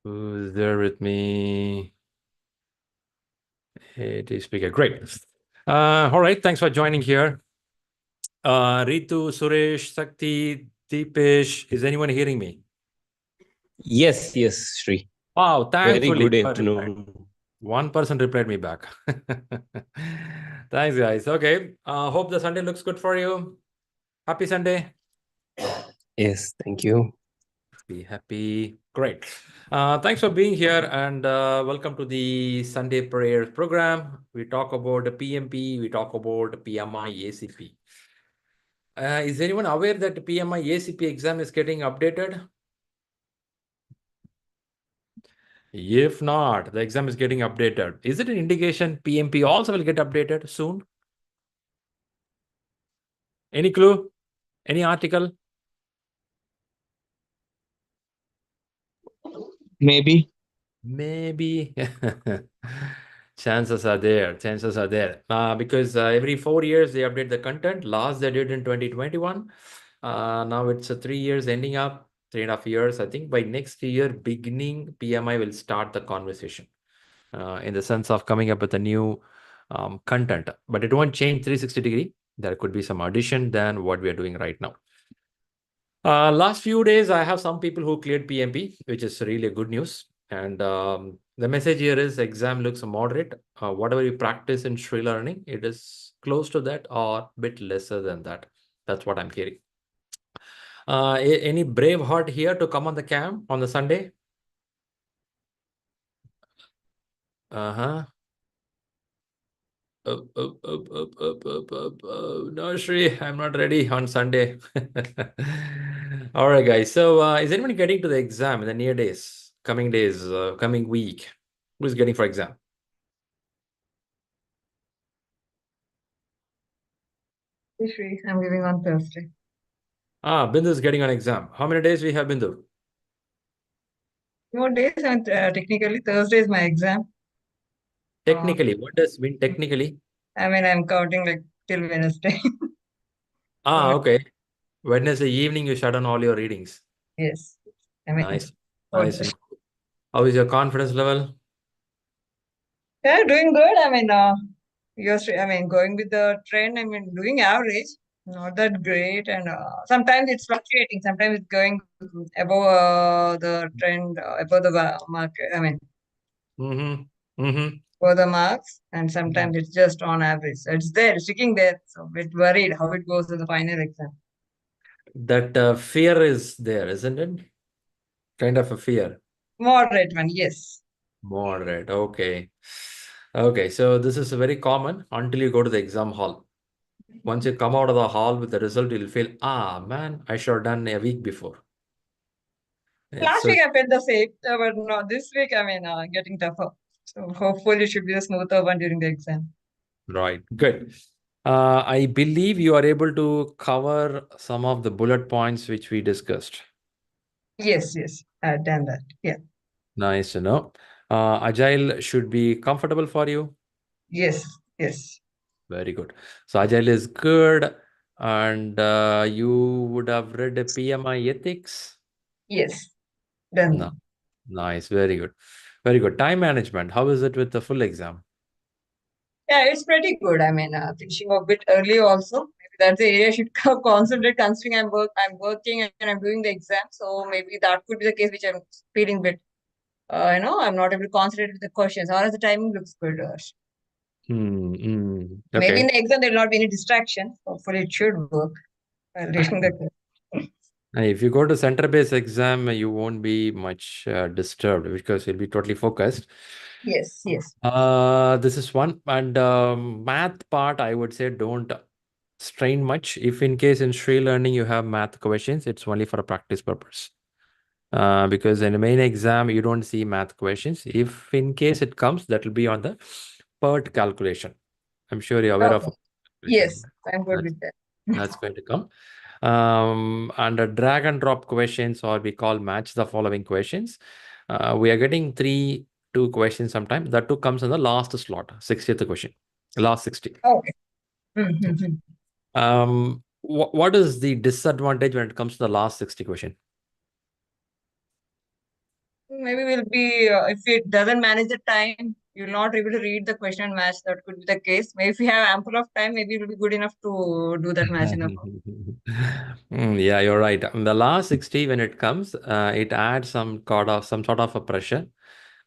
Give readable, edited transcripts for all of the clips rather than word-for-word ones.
Who's there with me? Hey, the speaker. Great. All right. Thanks for joining here. Ritu, Suresh, Sakti, Deepesh. Is anyone hearing me? Yes, yes, Shri. Wow, Very thankfully. good afternoon. One person replied me back. Thanks, guys. Okay. Hope the Sunday looks good for you. Happy Sunday. Yes, thank you. Be happy. Great. Thanks for being here and welcome to the Sunday Prayer program. We talk about the PMP, we talk about the PMI-ACP. Is anyone aware that the PMI-ACP exam is getting updated? If not, the exam is getting updated. Is it an indication PMP also will get updated soon? Any clue? Any article? Maybe. Maybe. Chances are there. Chances are there. Because every 4 years they update the content. Last they did in 2021. Now it's 3 years ending up, 3.5 years. I think by next year, beginning, PMI will start the conversation in the sense of coming up with a new content. But it won't change 360 degree. There could be some addition than what we are doing right now. Last few days, I have some people who cleared PMP, which is really good news. And the message here is exam looks moderate. Whatever you practice in ShriLearning, it is close to that or a bit lesser than that. That's what I'm hearing. Any brave heart here to come on the cam on the Sunday? Uh-huh. No, Shri, I'm not ready on Sunday. All right, guys. So, is anyone getting to the exam in the near days, coming week? Who's getting for exam? Shri, I'm giving on Thursday. Bindu is getting an exam. How many days we have, Bindu? More days, and technically Thursday is my exam. Technically, what does mean technically? I mean, I'm counting like till Wednesday. Okay. Wednesday evening, you shut down all your readings. Yes. I mean, Nice. for Nice. How is your confidence level? yeah, doing good. I mean, I mean, going with the trend. I mean, doing average, not that great, and sometimes it's fluctuating. Sometimes it's going above the trend, above the market. I mean, Mm-hmm. Mm-hmm. above the marks, and sometimes it's just on average. So it's there, sticking there. So a bit worried how it goes in the final exam. That fear is there, isn't it? Kind of a fear. Moderate one, yes. Moderate. Okay. Okay. So this is very common until you go to the exam hall. Once you come out of the hall with the result, you'll feel, man, I should have done a week before. It's Last so week I felt the same, but no, this week I mean, getting tougher. So hopefully it should be a smoother one during the exam. right. Good. I believe you are able to cover some of the bullet points which we discussed. Yes, yes, I've done that. Yeah. Nice to know. Agile should be comfortable for you. Yes, yes, Very good. So Agile is good. And you would have read a PMI ethics. yes, done No. that. Nice. Very good. Very good. Time management. How is it with the full exam? Yeah, it's pretty good. I mean, finishing a bit early also. Maybe that's the area I should concentrate considering I'm working and I'm doing the exam. So maybe that could be the case which I'm feeling bit. I'm not able to concentrate with the questions. Or as the timing looks good. Maybe in Okay. the exam there will not be any distraction. Hopefully it should work while reading the question. If you go to center-based exam, you won't be much disturbed because you'll be totally focused. Yes, yes. This is one. And math part, I would say don't strain much. If in case in ShriLearning you have math questions, it's only for a practice purpose. Because in the main exam, you don't see math questions. If in case it comes, that will be on the PERT calculation. I'm sure you're aware of Okay. a Yes, calculation. I'm good That's, with that. that's going to come. Under drag and drop questions, or we call match the following questions. We are getting two questions sometimes. That two comes in the last slot, 60th question, last 60. Okay. Mm-hmm. What is the disadvantage when it comes to the last 60 question? maybe we'll be, if it doesn't manage the time, you'll not able to read the question and match. That could be the case. Maybe if we have ample of time, maybe it will be good enough to do that match enough. Yeah, you're right. The last 60, when it comes, it adds some sort of a pressure.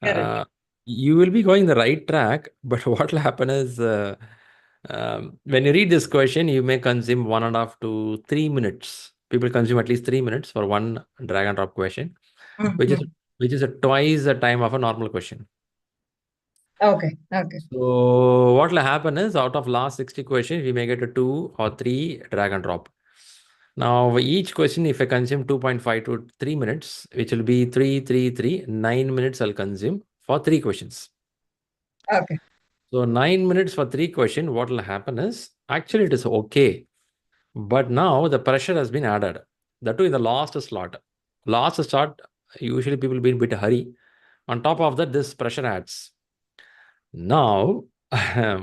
Correct. You will be going the right track, but what will happen is when you read this question, you may consume 1.5 to 3 minutes. People consume at least 3 minutes for one drag and drop question, which is Mhm. twice the time of a normal question. Okay. Okay. So what will happen is out of last 60 questions, we may get a 2 or 3 drag and drop. Now, each question, if I consume 2.5 to 3 minutes, which will be 9 minutes I'll consume for 3 questions. Okay. So 9 minutes for 3 questions, what will happen is, actually it is okay. But now the pressure has been added. That too in the last slot. Last slot, usually people be in a bit of hurry. On top of that, this pressure adds. Now,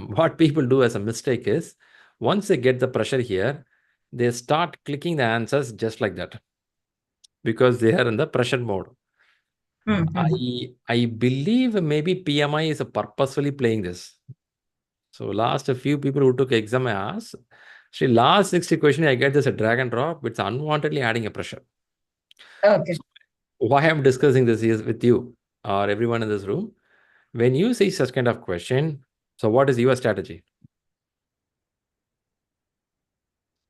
what people do as a mistake is, once they get the pressure here, they start clicking the answers just like that because they are in the pressure mode. I believe maybe PMI is purposefully playing this. So last a few people who took exam I asked, Shri, last 60 question I get this a drag and drop, it's unwantedly adding a pressure. Okay. So why I'm discussing this is with you or everyone in this room. When you see such kind of question, so what is your strategy?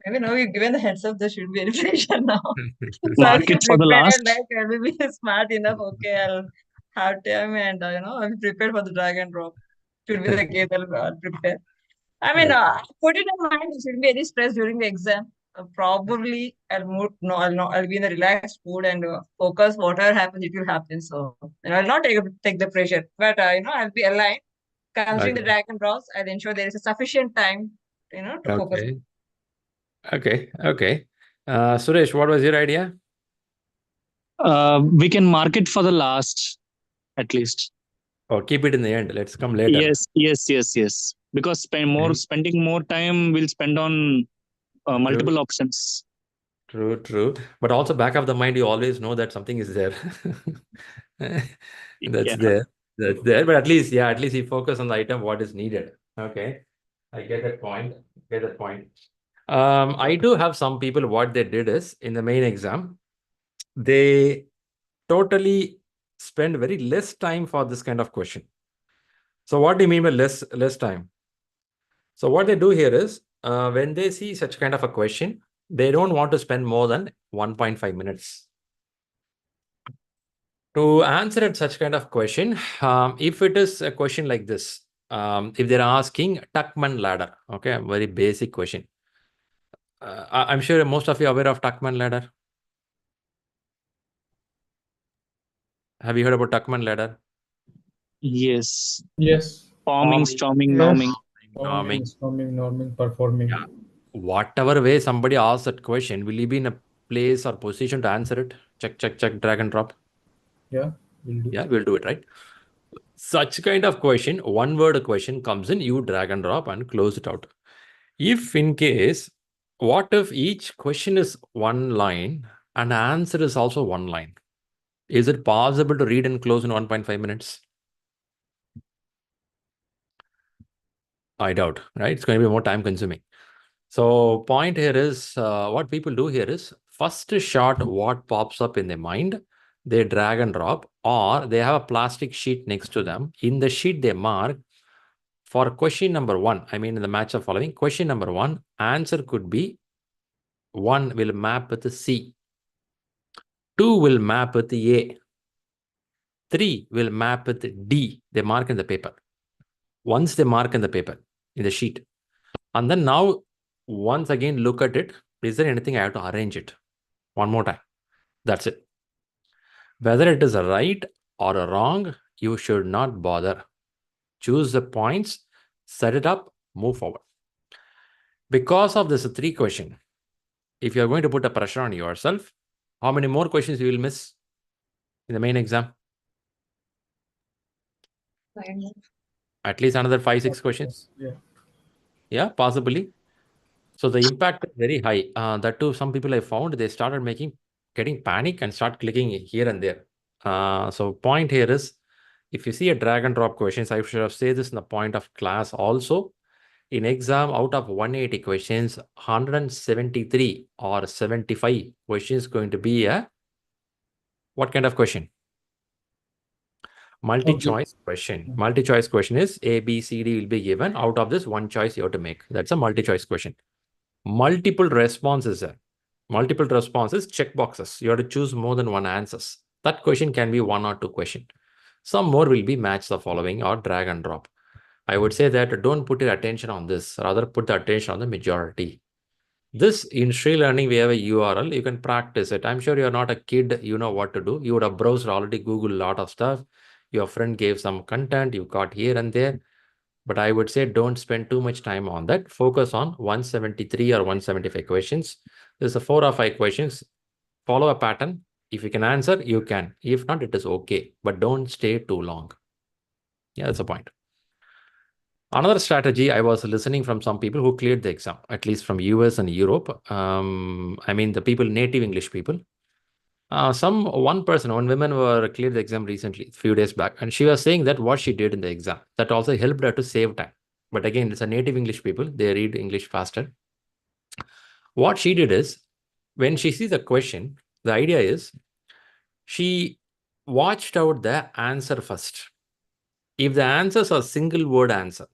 Maybe now you've given the heads up, there should be any pressure now. So I'll Mark be it for the prepared, last. like I will be smart enough. Okay, I'll have time and I'll be prepared for the drag and drop. Should be the case, I'll prepare. I mean, put it in mind, there shouldn't be any stress during the exam. Probably I'll move, no, I'll be in a relaxed mood and focus. Whatever happens, it will happen. So, I'll not take the pressure, but I'll be aligned. Considering the Okay. drag and drops, I'll ensure there is a sufficient time, to focus. Okay. Okay. Suresh, what was your idea? We can mark it for the last, at least. Or keep it in the end. Let's come later. Yes. Because spending more time will spend on multiple options. True. But also back of the mind, you always know that something is there. That's Yeah. there. That's there. But at least you focus on the item what is needed. Okay. I get that point. I do have some people, what they did is in the main exam, they totally spend very less time for this kind of question. So what do you mean by less time? So what they do here is when they see such kind of a question, they don't want to spend more than 1.5 minutes. To answer at such kind of question, if it is a question like this, if they're asking Tuckman ladder, okay, a very basic question. I'm sure most of you are aware of Tuckman ladder. Have you heard about Tuckman ladder? Yes. Yes. Forming, storming, norming. Norming, performing. Yeah. Whatever way somebody asks that question, will you be in a place or position to answer it? Check, drag and drop. Yeah, we'll do. Yeah, we'll do it, right? Such kind of question, one word question comes in, you drag and drop and close it out. If in case, what if each question is one line and answer is also one line? Is it possible to read and close in 1.5 minutes? I doubt, right? It's going to be more time consuming. So point here is, what people do here is, first shot what pops up in their mind, they drag and drop, or they have a plastic sheet next to them. In the sheet they mark, for question number 1, I mean in the match of following, question number 1, answer could be 1 will map with C, 2 will map with A, 3 will map with D. They mark in the paper. Once they mark in the paper, in the sheet, and then now once again look at it, is there anything I have to arrange it? One more time. That's it. Whether it is a right or a wrong, you should not bother. Choose the points, set it up, move forward. Because of this 3 question, if you are going to put a pressure on yourself, how many more questions you will miss in the main exam? At least another 5-6 questions. Yeah, possibly. So the impact is very high. That too, some people I found, they started getting panic and start clicking here and there. So point here is, if you see a drag and drop questions, I should have said this in the point of class also. In exam, out of 180 questions, 173 or 75 questions going to be a what kind of question? Multi-choice question. Multi-choice question is A, B, C, D will be given. Out of this, one choice you have to make. That's a multi-choice question. Multiple responses. Multiple responses, check boxes. You have to choose more than one answers. That question can be one or two questions. Some more will be match the following or drag and drop. I would say that don't put your attention on this. Rather, put the attention on the majority. This in ShriLearning, we have a URL. You can practice it. I'm sure you're not a kid. You know what to do. You would have browsed already, Google a lot of stuff. Your friend gave some content. You got here and there. But I would say don't spend too much time on that. Focus on 173 or 175 questions. There's a 4 or 5 questions. Follow a pattern. If you can answer, you can. If not, it is okay. But don't stay too long. Yeah, that's the point. Another strategy, I was listening from some people who cleared the exam, at least from US and Europe. I mean, the people, native English people. One woman were cleared the exam recently, a few days back, and she was saying that what she did in the exam, that also helped her to save time. But again, it's a native English people, they read English faster. What she did is, when she sees a question, the idea is, she watched out the answer first. If the answers are single word answer,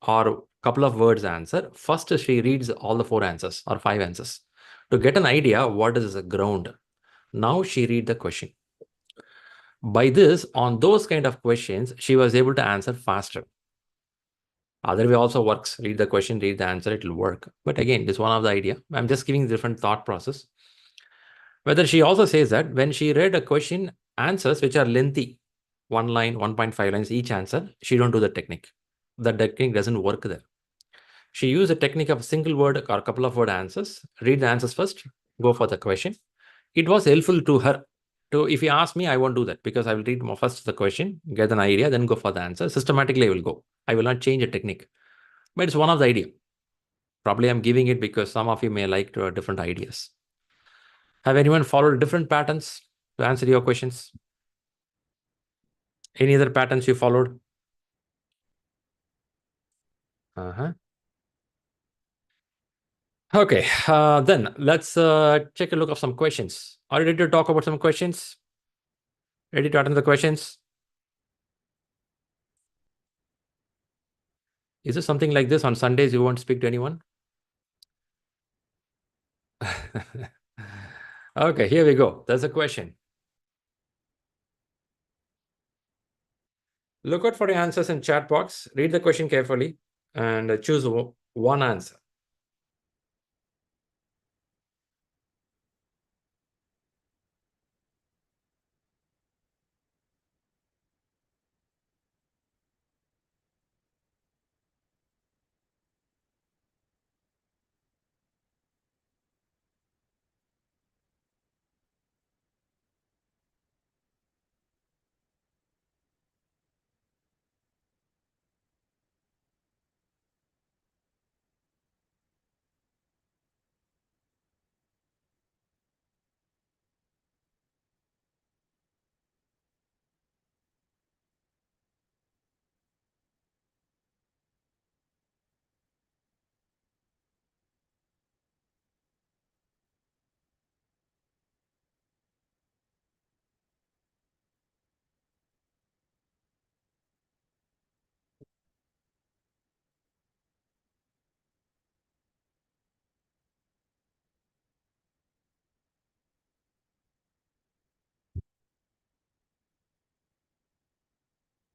or couple of words answer, first she reads all the 4 answers or 5 answers to get an idea what is the ground. Now she read the question. By this, on those kind of questions, she was able to answer faster. Other way also works. Read the question, read the answer, it will work. But again, this is one of the idea. I'm just giving different thought process. Whether she also says that when she read a question, answers which are lengthy, 1 line, 1.5 lines each answer, she don't do the technique. The technique doesn't work there. She used a technique of a single word or a couple of word answers. Read the answers first, go for the question. It was helpful to her. If you ask me, I won't do that because I will read first the question, get an idea, then go for the answer. Systematically, I will go. I will not change a technique. But it's one of the idea. Probably I'm giving it because some of you may like different ideas. Have anyone followed different patterns to answer your questions? Any other patterns you followed? Okay, then let's take a look at some questions. Are you ready to talk about some questions? Ready to attend the questions? Is it something like this on Sundays you won't speak to anyone? Okay, here we go. There's a question. Look out for your answers in chat box. Read the question carefully and choose one answer.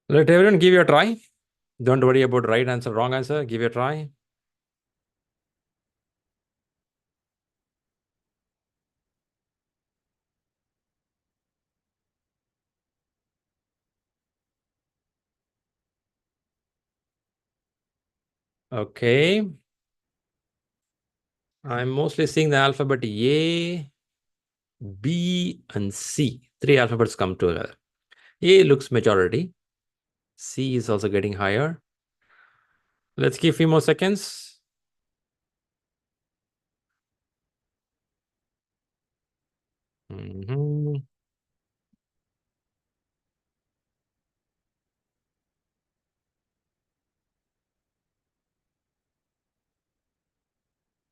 Let everyone give you a try. Don't worry about right answer, wrong answer. Give it a try. Okay. I'm mostly seeing the alphabet A, B, and C. 3 alphabets come together. A looks majority. C is also getting higher. Let's give a few more seconds.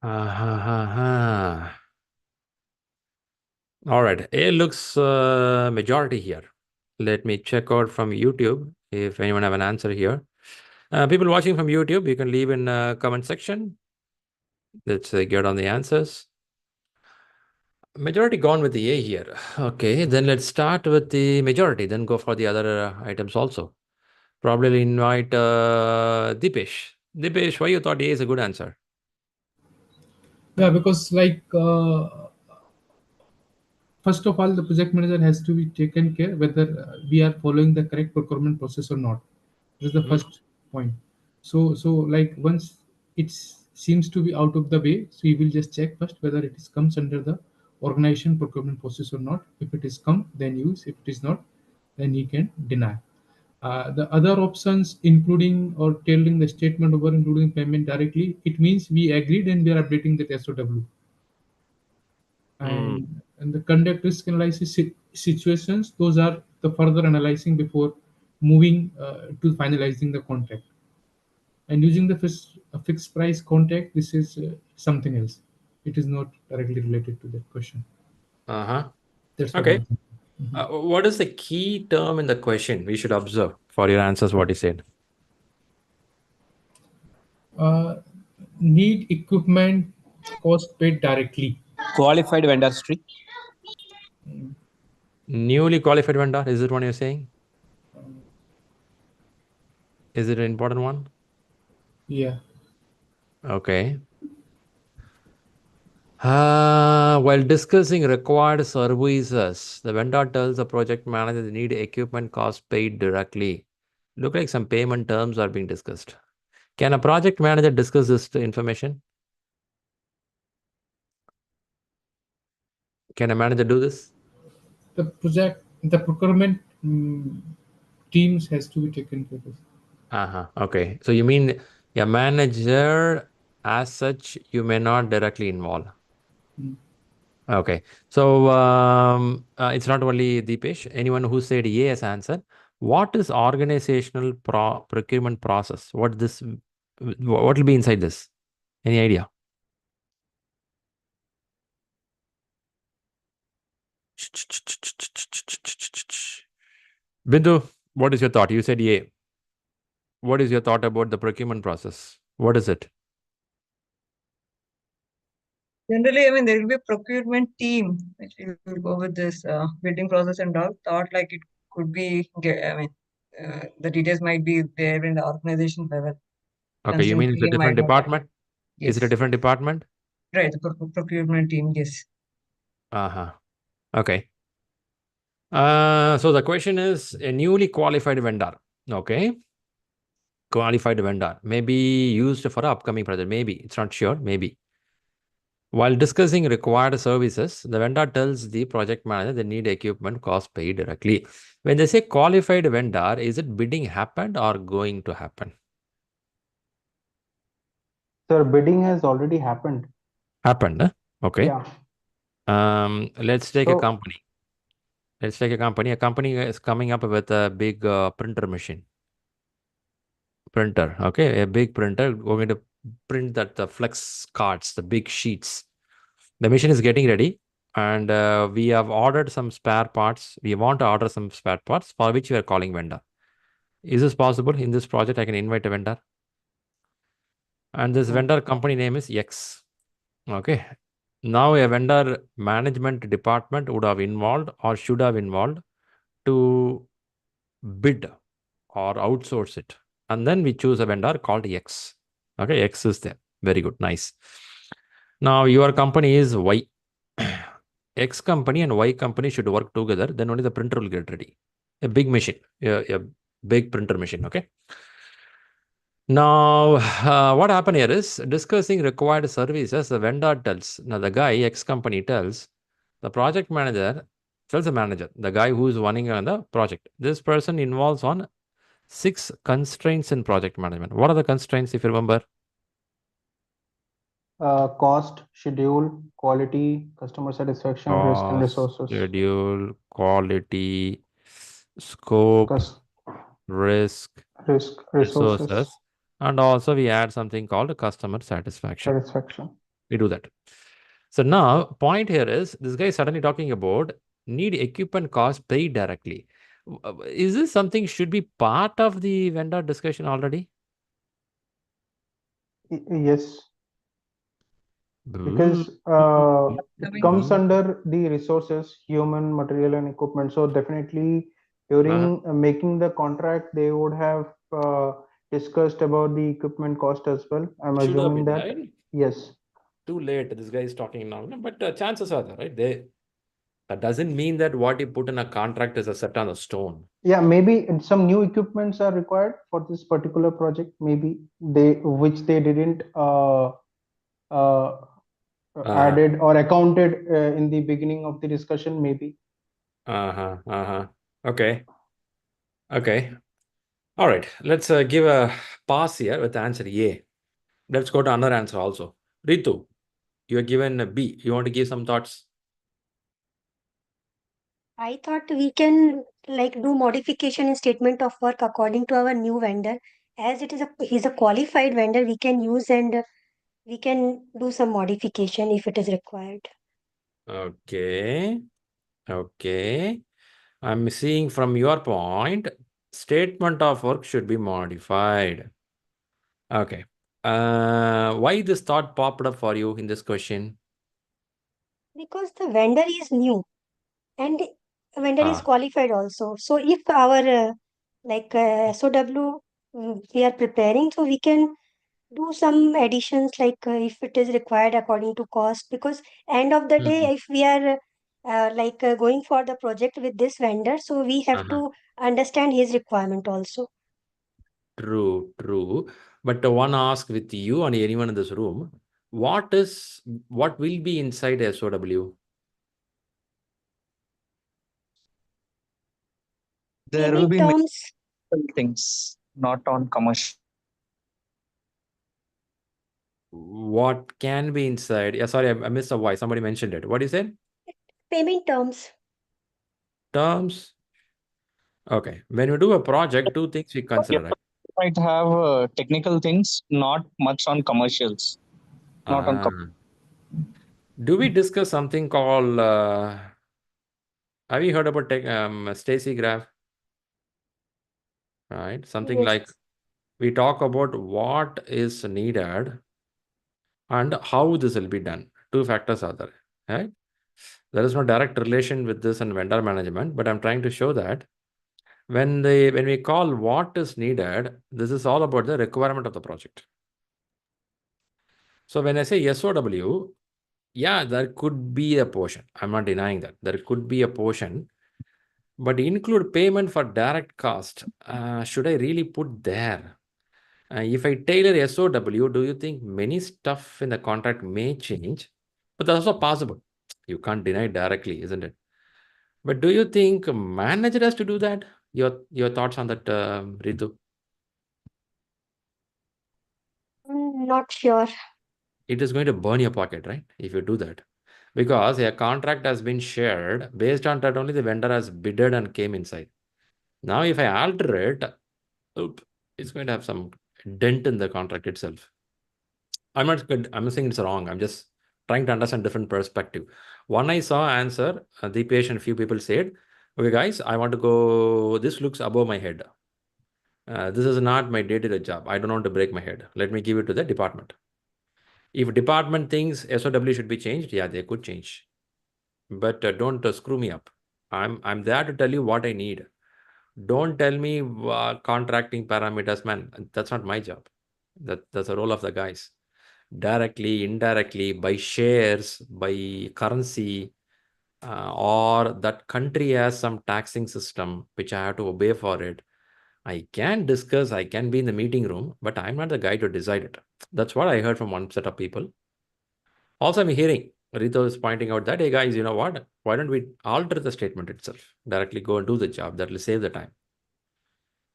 All right, A looks majority here. Let me check out from YouTube if anyone have an answer here. People watching from YouTube, you can leave in comment section. Let's get on the answers. Majority gone with the A here. Okay, then let's start with the majority, then go for the other items also. Probably invite Dipesh. Dipesh, why you thought A is a good answer? Yeah, because like first of all, the project manager has to be taken care whether we are following the correct procurement process or not. This is the first point. So like once it seems to be out of the way, so we will just check first whether it is comes under the organization procurement process or not. If it is come, then use. If it is not, then he can deny. The other options, including or tailoring the statement over including payment directly, it means we agreed and we are updating the SOW. And the conduct risk analysis situations, those are the further analyzing before moving to finalizing the contract. And using the fixed price contract, this is something else. It is not directly related to that question. That's what Okay. I'm thinking. What is the key term in the question we should observe for your answers? What you said? Need equipment cost paid directly. Qualified vendor, Shri. Newly qualified vendor, is it what you're saying? Is it an important one? Yeah. Okay. While discussing required services, the vendor tells the project manager they need equipment cost paid directly. Look like some payment terms are being discussed. Can a project manager discuss this information? Can a manager do this? The procurement teams has to be taken care of. Okay. So you mean a manager as such, you may not directly involve. Okay. So it's not only Deepesh. Anyone who said yes answer. What is organizational procurement process? What will be inside this? Any idea? Bindu, what is your thought? You said yeah. What is your thought about the procurement process? What is it? Generally, I mean, there will be a procurement team which will go with this bidding process and all. Thought like it could be, the details might be there in the organization level. Okay, you mean it's a different department? Yes. Is it a different department? Right, the procurement team, yes. Okay. So the question is a newly qualified vendor. Okay. Qualified vendor may be used for upcoming project. Maybe it's not sure. Maybe. While discussing required services, the vendor tells the project manager they need equipment cost paid directly. When they say qualified vendor, is it bidding happened or going to happen? Sir, bidding has already happened. Happened. Huh? Okay. Yeah. Let's take a company. Let's take a company. A company is coming up with a big printer machine. Printer. Okay. A big printer going to print the flex cards, the big sheets. The machine is getting ready and we have ordered some spare parts. We want to order some spare parts for which we are calling vendor. Is this possible? In this project, I can invite a vendor. And this vendor company name is X. Okay. Now a vendor management department would have involved or should have involved to bid or outsource it. And then we choose a vendor called X. Okay. X is there. Very good. Nice. Now your company is Y. X company and Y company should work together. Then only the printer will get ready. A big machine, a big printer machine. Okay. Now, what happened here is discussing required services. The vendor tells, now the guy, X company tells, the project manager tells the manager, the guy who is running on the project. This person involves on 6 constraints in project management. What are the constraints, if you remember? Cost, schedule, quality, customer satisfaction, risk, and resources. Schedule, quality, scope, risk, resources. And also we add something called customer satisfaction. We do that. So now, point here is, this guy is suddenly talking about need equipment cost paid directly. Is this something should be part of the vendor discussion already? Yes, because it comes Mhm. under the resources, human, material, and equipment. So definitely during making the contract, they would have discussed about the equipment cost as well. I'm Should have assuming been, that. right? Yes. Too late. This guy is talking now. No? But chances are there, right? That doesn't mean that what you put in a contract is a set on a stone. Yeah, maybe some new equipments are required for this particular project. Maybe which they didn't added or accounted in the beginning of the discussion. Maybe. Okay. Okay. All right. Let's give a pass here with the answer A. Let's go to another answer also. Ritu, you are given a B. You want to give some thoughts? I thought we can like do modification in statement of work according to our new vendor. As it is he's a qualified vendor, we can use and we can do some modification if it is required. Okay. Okay. I'm seeing from your point, statement of work should be modified. Okay. Why this thought popped up for you in this question? Because the vendor is new and the vendor is Ah. qualified also. So if our SOW we are preparing, so we can do some additions if it is required according to cost, because end of the day if we are going for the project with this vendor, so we have to understand his requirement also. True, true. But one ask with you and anyone in this room, what will be inside SOW? There will Payment be terms, things, not on commercial. What can be inside? Yeah, sorry, I missed a voice. Somebody mentioned it. What is it? payment terms. Terms. Okay. When you do a project, two things we consider, right? Might have technical things, not much on commercials. Not on Do we discuss something called, have you heard about Stacy graph? Right? Something like Yes. we talk about what is needed and how this will be done. Two factors are there, right? There is no direct relation with this and vendor management, but I'm trying to show that when we call what is needed, this is all about the requirement of the project. So when I say SOW, yeah, there could be a portion. I'm not denying that. There could be a portion, but include payment for direct cost. Should I really put there? If I tailor SOW, do you think many stuff in the contract may change? But that's also possible. You can't deny it directly, isn't it? But do you think a manager has to do that? Your thoughts on that, Ritu? Not sure. It is going to burn your pocket, right? If you do that. Because a contract has been shared, based on that only the vendor has bidded and came inside. Now, if I alter it, it's going to have some dent in the contract itself. I'm not saying it's wrong. I'm just trying to understand different perspective. One I saw answer, the patient, few people said, okay, guys, I want to go, this looks above my head. This is not my day-to-day job. I don't want to break my head. Let me give it to the department. If department thinks SOW should be changed, yeah, they could change. But don't screw me up. I'm there to tell you what I need. Don't tell me contracting parameters, man. That's not my job. That's the role of the guys. Directly, indirectly, by shares, by currency, or that country has some taxing system which I have to obey for it. I can discuss, I can be in the meeting room, but I'm not the guy to decide it. That's what I heard from one set of people. Also, I'm hearing Rito is pointing out that, hey guys, you know what? Why don't we alter the statement itself? Directly go and do the job. That will save the time.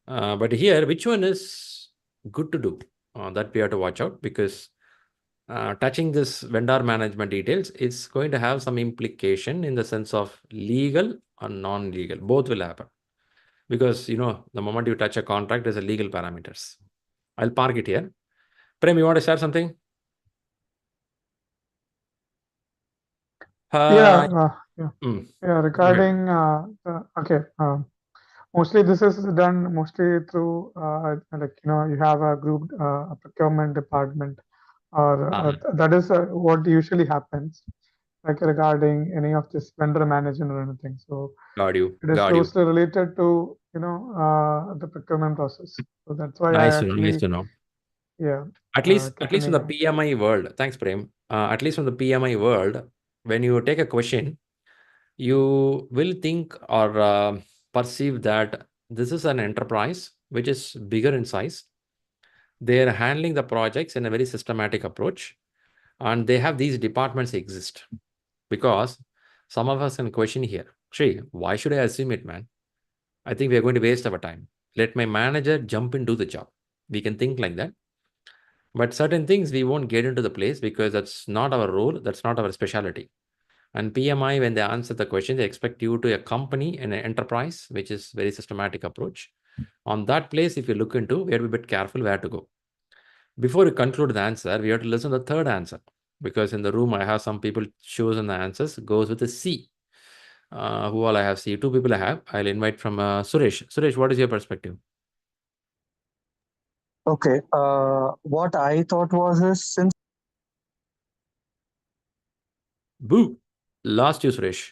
But here, which one is good to do? That we have to watch out, because touching this vendor management details is going to have some implication in the sense of legal or non-legal. Both will happen. Because, the moment you touch a contract, there's a legal parameters. I'll park it here. Prem, you want to share something? Yeah, mm, yeah. go ahead. Regarding okay, mostly this is done mostly through like you have a group a procurement department, or that is what usually happens, like regarding any of this vendor management or anything. So Got you. it is Got you. closely related to the procurement process. So that's why I Nice to know. Nice actually to know. yeah At least kept from the naming. PMI world. Thanks, Prem. At least from the PMI world, when you take a question, you will think or perceive that this is an enterprise which is bigger in size. They are handling the projects in a very systematic approach, and they have these departments exist. Because some of us can question here, Shri, why should I assume it, man? I think we are going to waste our time. Let my manager jump into the job. We can think like that. But certain things we won't get into the place because that's not our role, that's not our specialty. And PMI, when they answer the question, they expect you to accompany an enterprise, which is very systematic approach. On that place, if you look into, we have to be a bit careful where to go. Before we conclude the answer, we have to listen to the third answer. Because in the room, I have some people chosen the answers, goes with a C. Who all I have? See, two people I have. I'll invite from Suresh. Suresh, what is your perspective? Okay. What I thought was is since Boo! Lost you, Suresh.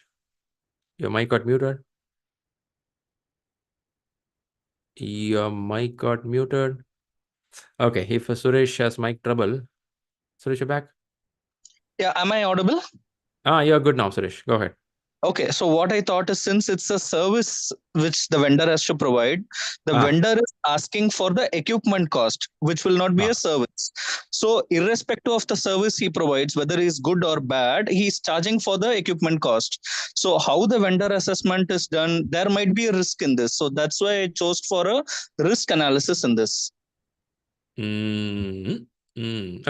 Your mic got muted. Your mic got muted. Okay, if Suresh has mic trouble, Suresh, you're back. yeah, am I audible? You're good now, Suresh. Go ahead. Okay, so what I thought is since it's a service which the vendor has to provide, the Ah. vendor is asking for the equipment cost, which will not be Ah. a service. So, irrespective of the service he provides, whether it's good or bad, he's charging for the equipment cost. So, how the vendor assessment is done, there might be a risk in this. So, that's why I chose for a risk analysis in this.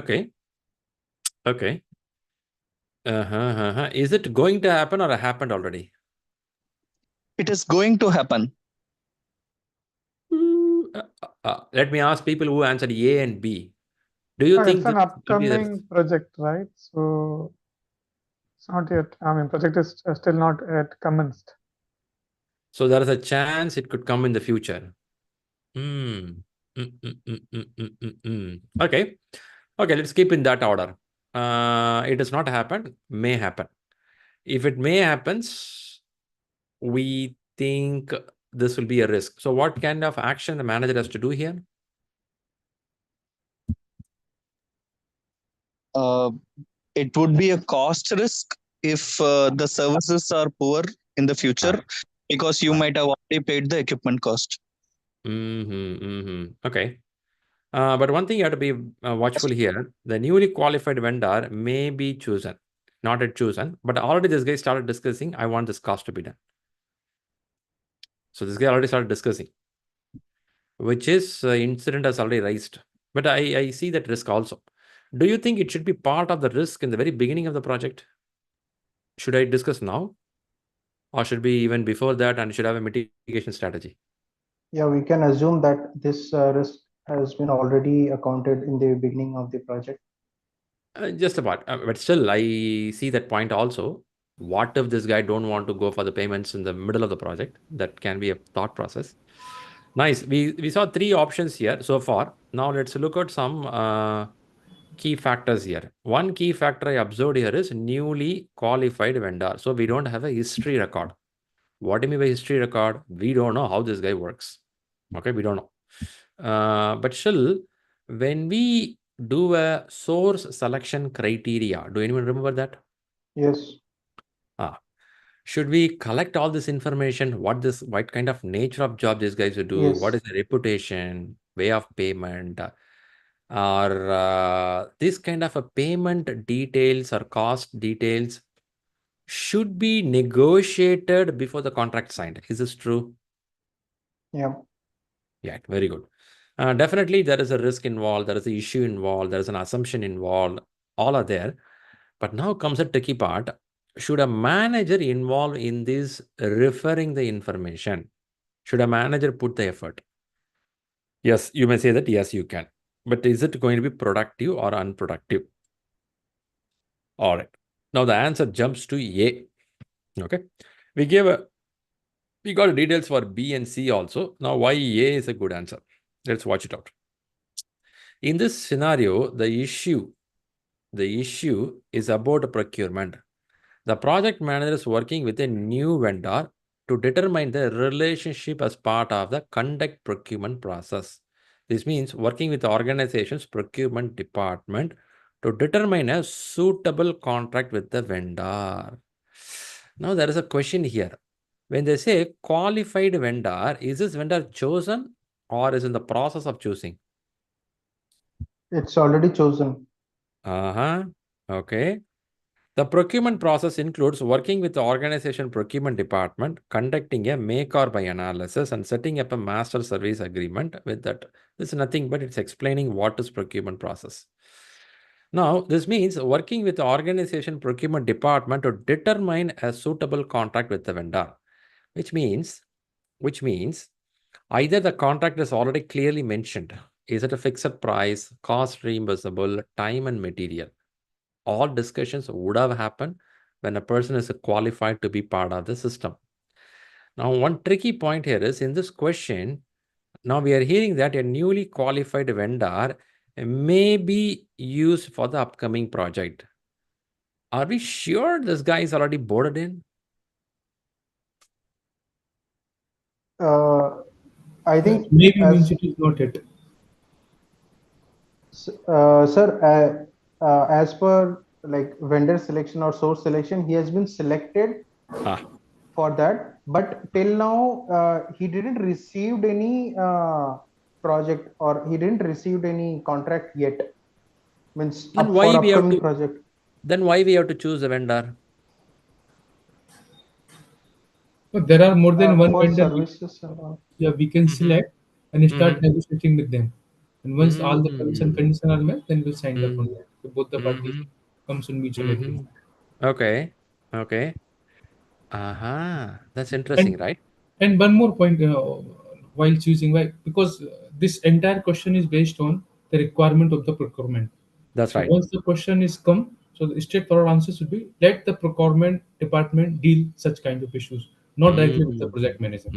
Okay. Okay. Is it going to happen or happened already? It is going to happen. Let me ask people who answered A and B. Do you think It's an this will be the upcoming project, right? So it's not yet. I mean, project is still not yet commenced. So there is a chance it could come in the future. Okay. Okay, let's keep in that order. It has not happened, may happen. If it may happens, we think this will be a risk. So what kind of action the manager has to do here? It would be a cost risk if the services are poor in the future because you might have already paid the equipment cost. Okay. But one thing you have to be watchful here, the newly qualified vendor may be chosen, not yet chosen, but already this guy started discussing, I want this cost to be done. So this guy already started discussing, which is incident has already raised. But I see that risk also. Do you think it should be part of the risk in the very beginning of the project? Should I discuss now? Or should be even before that and should have a mitigation strategy? Yeah, we can assume that this risk has been already accounted in the beginning of the project. Just about. But still, I see that point also. What if this guy don't want to go for the payments in the middle of the project? That can be a thought process. Nice. We saw three options here so far. Now let's look at some key factors here. One key factor I observed here is newly qualified vendor. So we don't have a history record. What do you mean by history record? We don't know how this guy works. Okay, we don't know. But still, when we do a source selection criteria, do anyone remember that? Yes. Should we collect all this information? What kind of nature of job these guys will do? Yes. What is the reputation, way of payment, or this kind of a payment details or cost details should be negotiated before the contract signed. Is this true? Yeah. Yeah, very good. Definitely, there is a risk involved, there is an issue involved, there is an assumption involved, all are there. But now comes a tricky part. Should a manager involve in this referring the information? Should a manager put the effort? Yes, you may say that, yes, you can. But is it going to be productive or unproductive? All right. Now the answer jumps to A. Okay. We got details for B and C also. Now why A is a good answer? Let's watch it out. In this scenario, the issue is about procurement. The project manager is working with a new vendor to determine the relationship as part of the conduct procurement process. This means working with the organization's procurement department to determine a suitable contract with the vendor. Now there is a question here. When they say qualified vendor, is this vendor chosen or is in the process of choosing? It's already chosen. Okay. The procurement process includes working with the organization procurement department, conducting a make or buy analysis, and setting up a master service agreement with that. This is nothing but it's explaining what is procurement process. Now, this means working with the organization procurement department to determine a suitable contract with the vendor, which means either the contract is already clearly mentioned. Is it a fixed price, cost reimbursable, time and material? All discussions would have happened when a person is qualified to be part of the system. Now, one tricky point here is in this question, now we are hearing that a newly qualified vendor may be used for the upcoming project. Are we sure this guy is already boarded in? I think maybe means it is not it. Sir, as per like vendor selection or source selection, he has been selected for that, but till now he didn't received any project or he didn't received any contract yet. Means Then up why for we have upcoming to project. then why we have to choose a vendor? But there are more than one For vendor. services. Yeah, we can select and start negotiating with them. And once all the terms and conditions are met, then we'll sign the contract. So both the parties comes to mutual agreement. Okay. That's interesting, right? And one more point while choosing, why? Because this entire question is based on the requirement of the procurement. That's So right. once the question is come, so the straightforward answer should be let the procurement department deal such kind of issues, not directly with the project manager.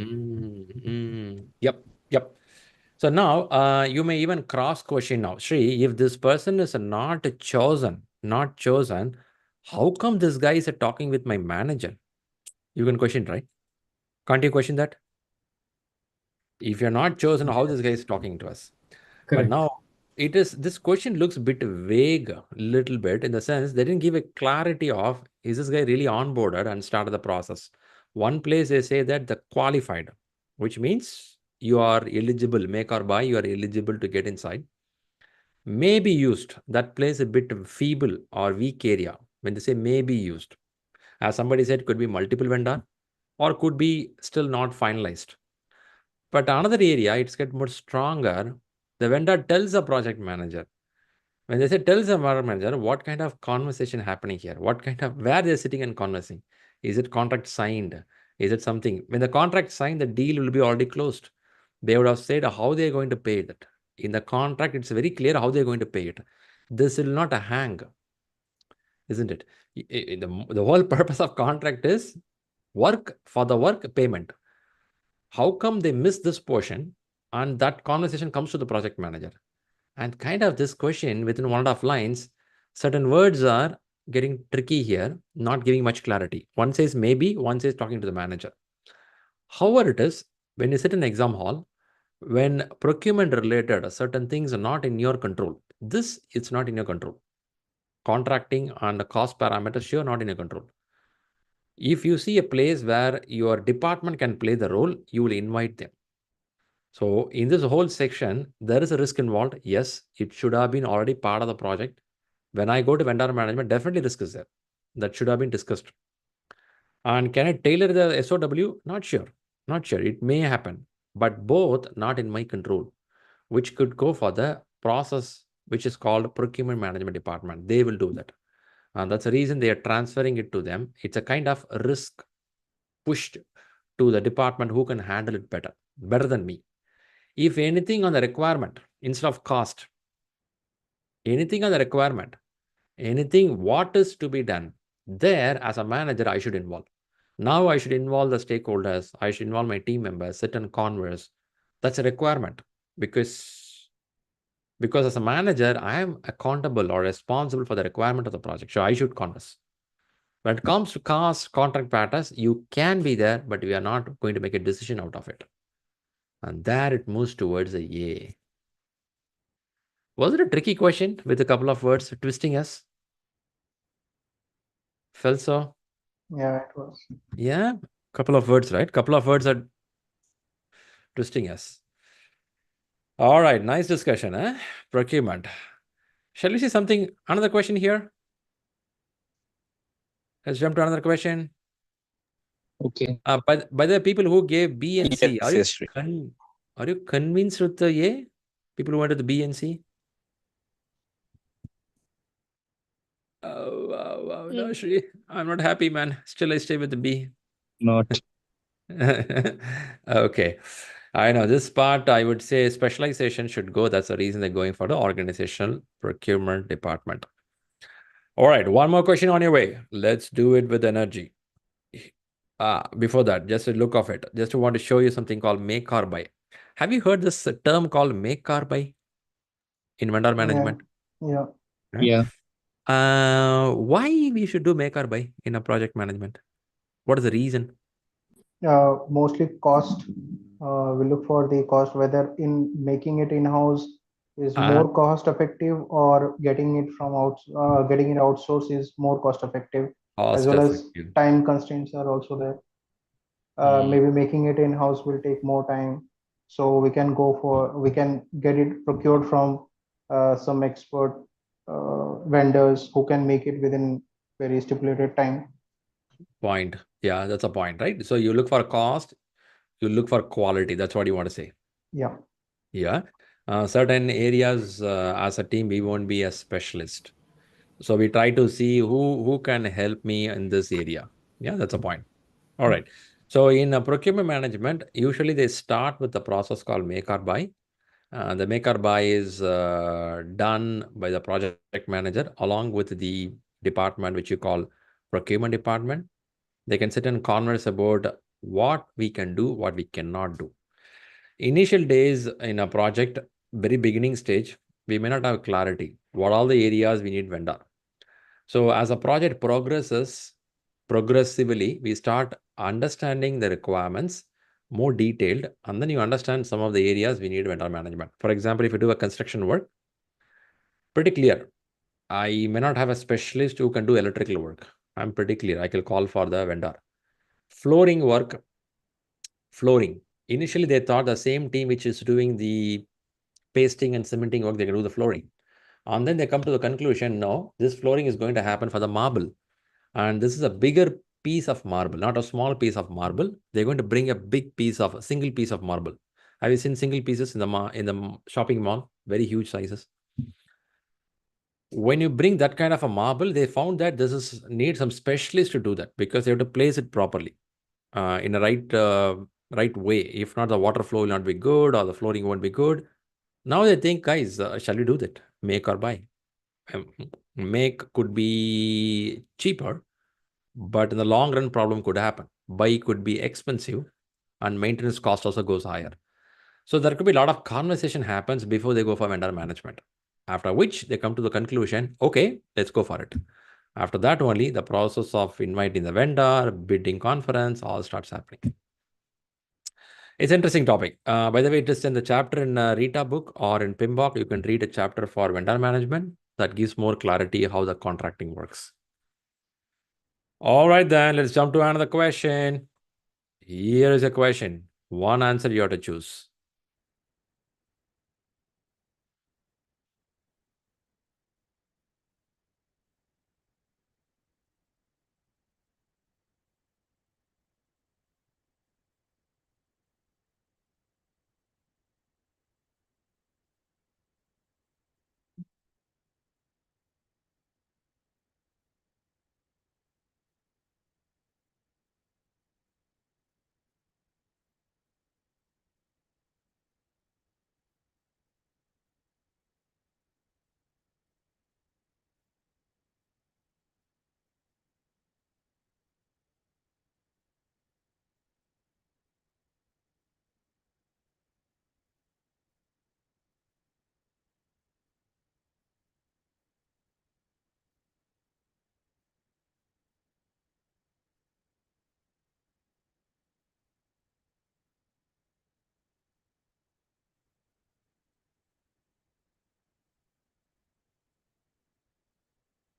Yep. So now you may even cross question now. Shri, if this person is not chosen, how come this guy is talking with my manager? You can question, right? Can't you question that? If you're not chosen, how this guy is talking to us? But Correct. now this question looks a bit vague, little bit, in the sense they didn't give a clarity of is this guy really onboarded and started the process. One place they say that the qualified, which means you are eligible, make or buy, you are eligible to get inside. May be used. That plays a bit feeble or weak area when they say may be used. As somebody said, could be multiple vendor or could be still not finalized. But another area, it's get more stronger. The vendor tells the project manager. When they say tells the project manager, what kind of conversation happening here? Where they're sitting and conversing? Is it contract signed? Is it something? When the contract signed, the deal will be already closed. They would have said how they're going to pay that. In the contract, it's very clear how they're going to pay it. This will not hang, isn't it? The whole purpose of contract is work for the work payment. How come they miss this portion and that conversation comes to the project manager? And kind of this question within 1.5 lines, certain words are getting tricky here, not giving much clarity. One says maybe, one says talking to the manager. However it is, when you sit in exam hall, when procurement related, certain things are not in your control. This is not in your control. Contracting and the cost parameters, sure, not in your control. If you see a place where your department can play the role, you will invite them. So in this whole section, there is a risk involved. Yes, it should have been already part of the project. When I go to vendor management, definitely risk is there. That should have been discussed. And can I tailor the SOW? Not sure. It may happen, but both not in my control, which could go for the process, which is called procurement management department. They will do that. And that's the reason they are transferring it to them. It's a kind of risk pushed to the department who can handle it better than me. If anything on the requirement instead of cost, anything what is to be done, There, as a manager, I should involve. Now I should involve the stakeholders. I should involve my team members, sit and converse. That's a requirement because as a manager, I am accountable or responsible for the requirement of the project. So I should converse. When it comes to cost, contract patterns, you can be there, but we are not going to make a decision out of it. And there it moves towards a yay. Was it a tricky question with a couple of words twisting us? Felt so? Yeah, it was. Yeah, couple of words, right? Couple of words are twisting us. All right, nice discussion, eh? Procurement. Shall we see something? Another question here? Let's jump to another question. Okay. By the people who gave B and C, Yes, yes, Shri. are you convinced with the A? People who went to the B and C? Oh, wow, no, Shri. I'm not happy, man. Still, I stay with the B. Not. Okay. I know this part, I would say specialization should go. That's the reason they're going for the organizational procurement department. All right, one more question on your way. Let's do it with energy. Before that, just a look of it. Just want to show you something called make or buy. Have you heard this term called make or buy in vendor management? Yeah. Yeah. Why we should do make or buy in a project management? What is the reason? Mostly cost. We look for the cost, whether in making it in-house is more cost effective, or getting it from getting it outsourced is more cost effective, as well as time constraints are also there. Maybe making it in-house will take more time, so we can get it procured from some expert vendors who can make it within very stipulated time. Point. Yeah, that's a point, right? So you look for cost, you look for quality. That's what you want to say. Yeah. Yeah. Certain areas as a team, we won't be a specialist. So we try to see who can help me in this area. Yeah, that's a point. All right. So in procurement management, usually they start with the process called make or buy. The make or buy is done by the project manager along with the department, which you call procurement department. They can sit and converse about what we can do, what we cannot do. Initial days in a project, very beginning stage, we may not have clarity. What are the areas we need vendor? So as a project progresses, progressively, we start understanding the requirements more detailed, and then you understand some of the areas we need vendor management. For example, if you do a construction work, pretty clear. I may not have a specialist who can do electrical work. I'm pretty clear. I can call for the vendor. Flooring work, flooring. Initially, they thought the same team which is doing the pasting and cementing work, they can do the flooring. And then they come to the conclusion, no, this flooring is going to happen for the marble. And this is a bigger piece of marble, not a small piece of marble. They're going to bring a single piece of marble. Have you seen single pieces in the shopping mall? Very huge sizes. When you bring that kind of a marble, they found that need some specialist to do that because they have to place it properly in the right way. If not, the water flow will not be good or the flooring won't be good. Now they think, guys, shall we do that? Make or buy? Make could be cheaper, but in the long run, problem could happen. Buy could be expensive, and maintenance cost also goes higher. So there could be a lot of conversation happens before they go for vendor management. After which they come to the conclusion, okay, let's go for it. After that only, the process of inviting the vendor, bidding conference, all starts happening. It's an interesting topic. By the way, it is in the chapter in Rita book or in PMBOK. You can read a chapter for vendor management that gives more clarity how the contracting works. All right, then let's jump to another question. Here is a question. One answer you have to choose.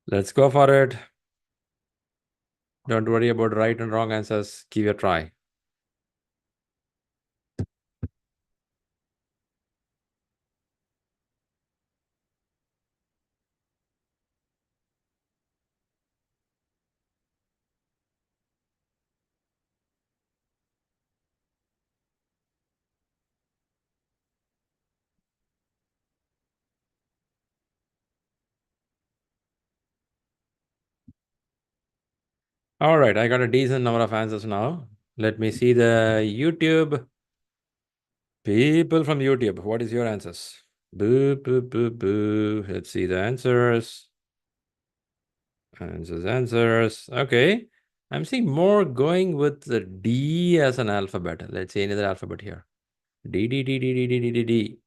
Let's go for it. Don't worry about right and wrong answers. Give it a try. All right, I got a decent number of answers now. Let me see the YouTube. People from YouTube, what is your answers? Boo, boo, boo, boo. Let's see the answers. Answers. Okay. I'm seeing more going with the D as an alphabet. Let's see another alphabet here. D, D, D, D, D, D, D, D, D.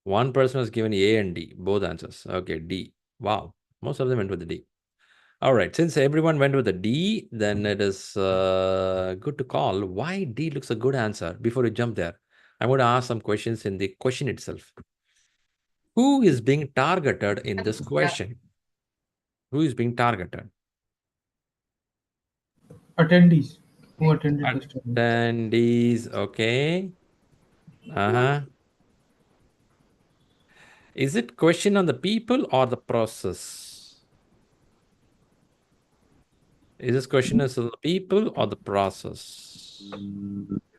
One person was given A and D, both answers. Okay, D. Wow. Most of them went with the D. All right. Since everyone went with the D, then it is good to call why D looks a good answer. Before you jump there, I'm going to ask some questions in the question itself. Who is being targeted in this question? Who is being targeted? Attendees who attended this training. Attendees, okay. Is it question on the people or the process? Is this question is on the people or the process?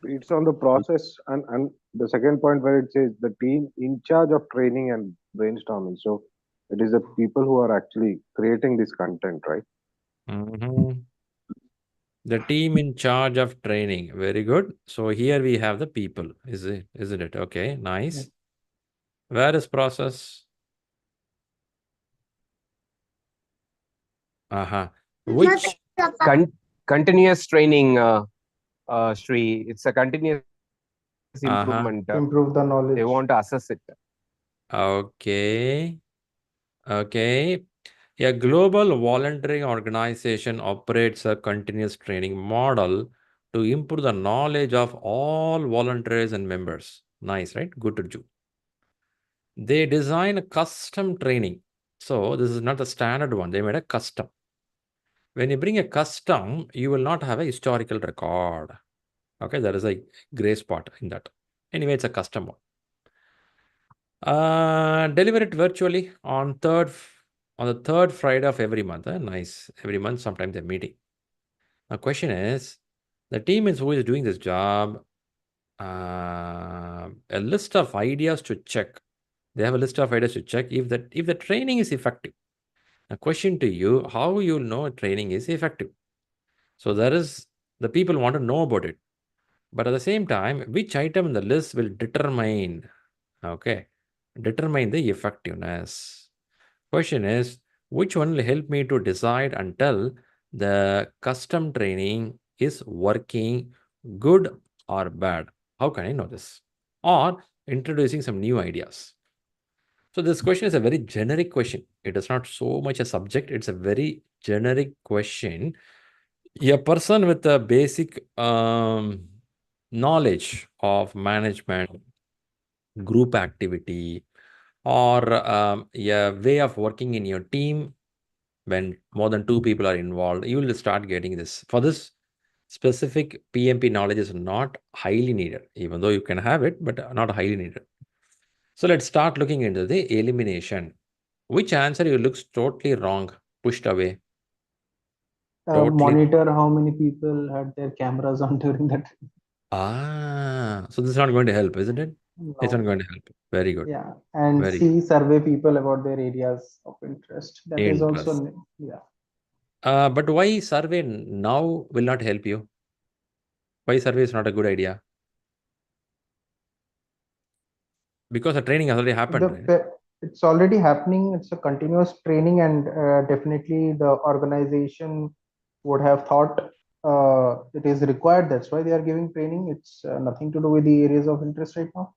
It's on the process, and the second point where it says the team in charge of training and brainstorming. So it is the people who are actually creating this content, right? The team in charge of training. Very good. So here we have the people, isn't it? Okay, nice. Yes. Where is process? Which continuous training, Shri. It's a continuous improvement. Improve the knowledge. They want to assess it. Okay. A global volunteering organization operates a continuous training model to improve the knowledge of all volunteers and members. Nice, right? Good to do. They design a custom training. So this is not a standard one. They made a custom. When you bring a custom, you will not have a historical record. Okay, there is a gray spot in that. Anyway, it's a custom one. Deliver it virtually on the third Friday of every month. Nice. Every month, sometimes they're meeting. The question is, the team is who is doing this job. A list of ideas to check. They have a list of ideas to check if the training is effective. A question to you: how you know training is effective? So the people want to know about it, but at the same time, which item in the list will determine the effectiveness. Question is, which one will help me to decide until the custom training is working good or bad? How can I know this? Or introducing some new ideas. So this question is a very generic question. It is not so much a subject. It's a very generic question. A person with a basic knowledge of management, group activity, or a way of working in your team when more than 2 people are involved, you will start getting this. For this specific PMP knowledge is not highly needed, even though you can have it, but not highly needed. So let's start looking into the elimination. Which answer you looks totally wrong, pushed away? Monitor how many people had their cameras on during that. So this is not going to help, isn't it? No. It's not going to help. Very good. Yeah, and Very survey people about their areas of interest. That is also, yeah. But why survey now will not help you? Why survey is not a good idea? Because the training has already happened. Right? It's already happening. It's a continuous training, and definitely the organization would have thought it is required. That's why they are giving training. It's nothing to do with the areas of interest right now.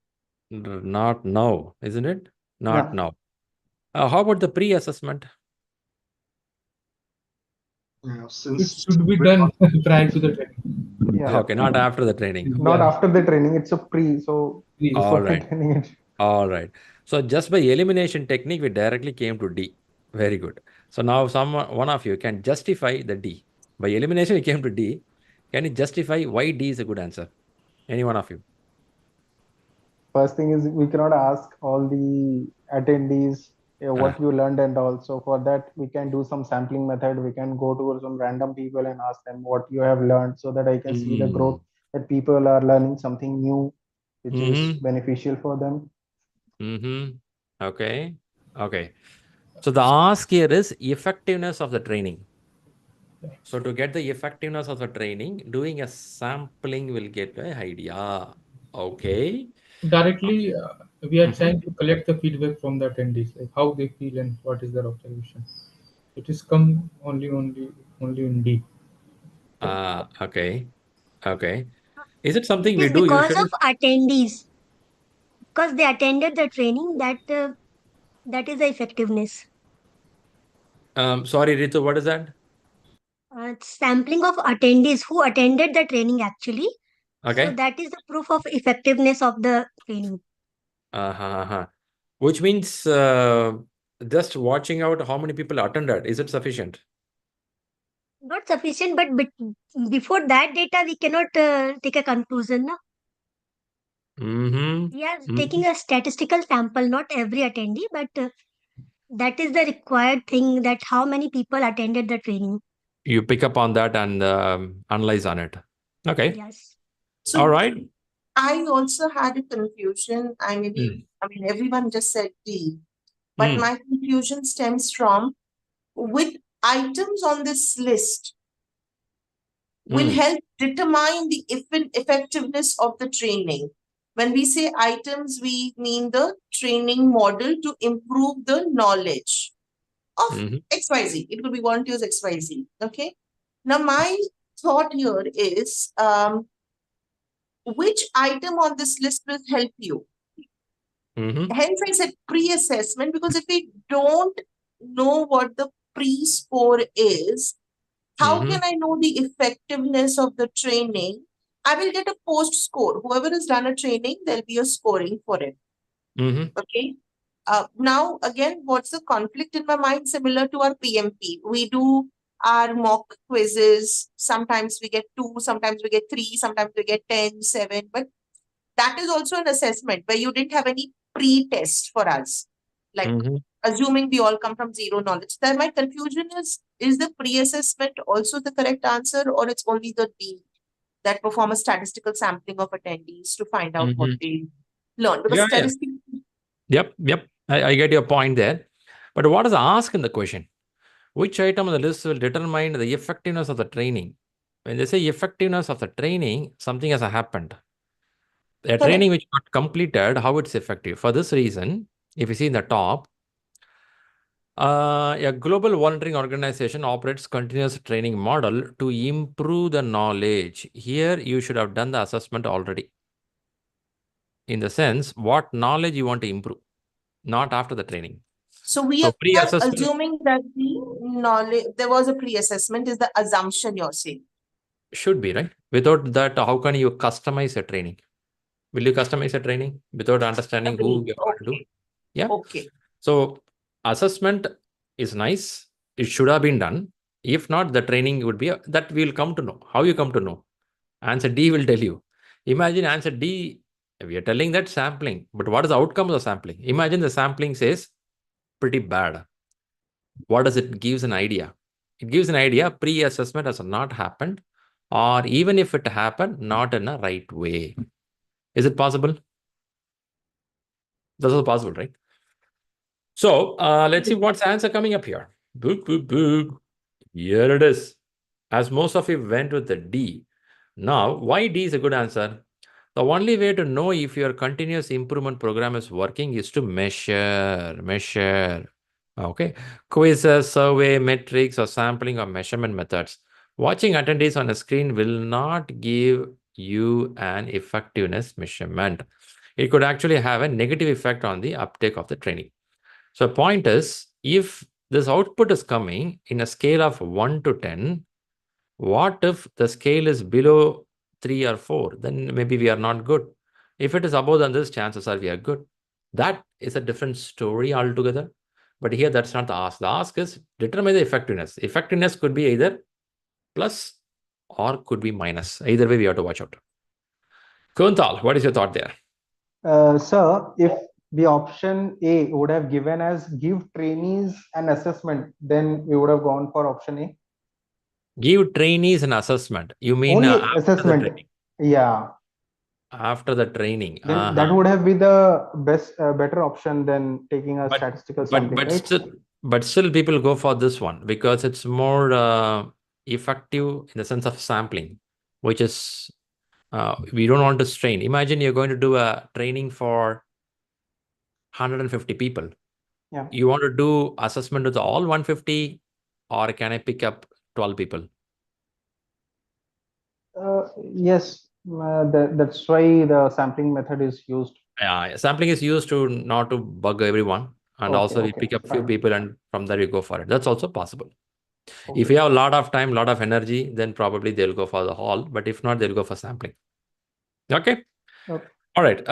Not now, isn't it? Not now. How about the pre-assessment? It should be done prior to the training. Yeah. Okay, not after the training. Not after the training. It's a pre. So all right. So just by elimination technique, we directly came to D. Very good. So now one of you can justify the D. By elimination, we came to D. Can you justify why D is a good answer? Any one of you? First thing is we cannot ask all the attendees what you learned and all. So for that, we can do some sampling method. We can go to some random people and ask them what you have learned so that I can see the growth that people are learning something new, which is beneficial for them. Okay. Okay. So the ask here is effectiveness of the training. So to get the effectiveness of the training, doing a sampling will get an idea. Okay. Directly, we are trying to collect the feedback from the attendees, like how they feel and what is their observation. It is come only in D. Okay. Okay. Is it something It we is do because usually? of attendees, because they attended the training, that is the effectiveness. Sorry, Ritu, what is that? Sampling of attendees who attended the training actually. So Okay. that is the proof of effectiveness of the training. Which means just watching out how many people attended, is it sufficient? Not sufficient, but before that data, we cannot take a conclusion. No? We are taking a statistical sample, not every attendee, but that is the required thing, that how many people attended the training. You pick up on that and analyze on it. Okay. Yes. So all right. I also had a confusion. I mean, everyone just said D, but my confusion stems from with items on this list will help determine the effectiveness of the training. When we say items, we mean the training model to improve the knowledge of XYZ. It could be volunteers XYZ. Okay. Now, my thought here is which item on this list will help you? Hence, I said pre-assessment, because if we don't know what the pre-score is, how can I know the effectiveness of the training? I will get a post-score. Whoever has done a training, there'll be a scoring for it. Okay. Now, again, what's the conflict in my mind? Similar to our PMP. We do our mock quizzes. Sometimes we get 2, sometimes we get 3, sometimes we get 10, 7. But that is also an assessment where you didn't have any pre-test for us. Like assuming we all come from zero knowledge. Then my confusion is the pre-assessment also the correct answer, or it's only the D that perform a statistical sampling of attendees to find out what they learn? Because statistics. Yep. I get your point there. But what is the ask in the question? Which item on the list will determine the effectiveness of the training? When they say effectiveness of the training, something has happened. A training which got completed, how it's effective? For this reason, if you see in the top, a global volunteering organization operates continuous training model to improve the knowledge. Here, you should have done the assessment already. In the sense, what knowledge you want to improve, not after the training. So we are assuming that the knowledge, there was a pre-assessment, is the assumption you're saying? Should be, right? Without that, how can you customize a training? Will you customize a training without understanding who you want to do? Yeah. Okay. So assessment is nice. It should have been done. If not, the training would be that we'll come to know. How you come to know? Answer D will tell you. Imagine answer D, we are telling that sampling, but what is the outcome of the sampling? Imagine the sampling says pretty bad. What does it gives an idea? It gives an idea pre-assessment has not happened, or even if it happened, not in a right way. Is it possible? This is possible, right? So let's see what's the answer coming up here. Boop, boop, boop. Here it is. As most of you went with the D. Now, why D is a good answer? The only way to know if your continuous improvement program is working is to measure. Okay. Quizzes, survey, metrics, or sampling or measurement methods. Watching attendees on a screen will not give you an effectiveness measurement. It could actually have a negative effect on the uptake of the training. So the point is, if this output is coming in a scale of 1 to 10, what if the scale is below 3 or 4? Then maybe we are not good. If it is above than this, chances are we are good. That is a different story altogether. But here, that's not the ask. The ask is determine the effectiveness. Effectiveness could be either plus or could be minus. Either way, we have to watch out. Kuntal, what is your thought there? Sir, if the option A would have given as give trainees an assessment, then we would have gone for option A. Give trainees an assessment. You mean only after assessment? the training? Yeah. After the training. Then that would have been the better option than taking a statistical sampling, right? But still people go for this one because it's more effective in the sense of sampling, which is we don't want to strain. Imagine you're going to do a training for 150 people. Yeah. You want to do assessment with all 150, or can I pick up 12 people? Yes, that's why the sampling method is used. Sampling is used to not to bug everyone, and also we pick up few people, and from there you go for it. That's also possible. If you have a lot of time, lot of energy, then probably they'll go for the hall. But if not, they'll go for sampling. Okay. All right.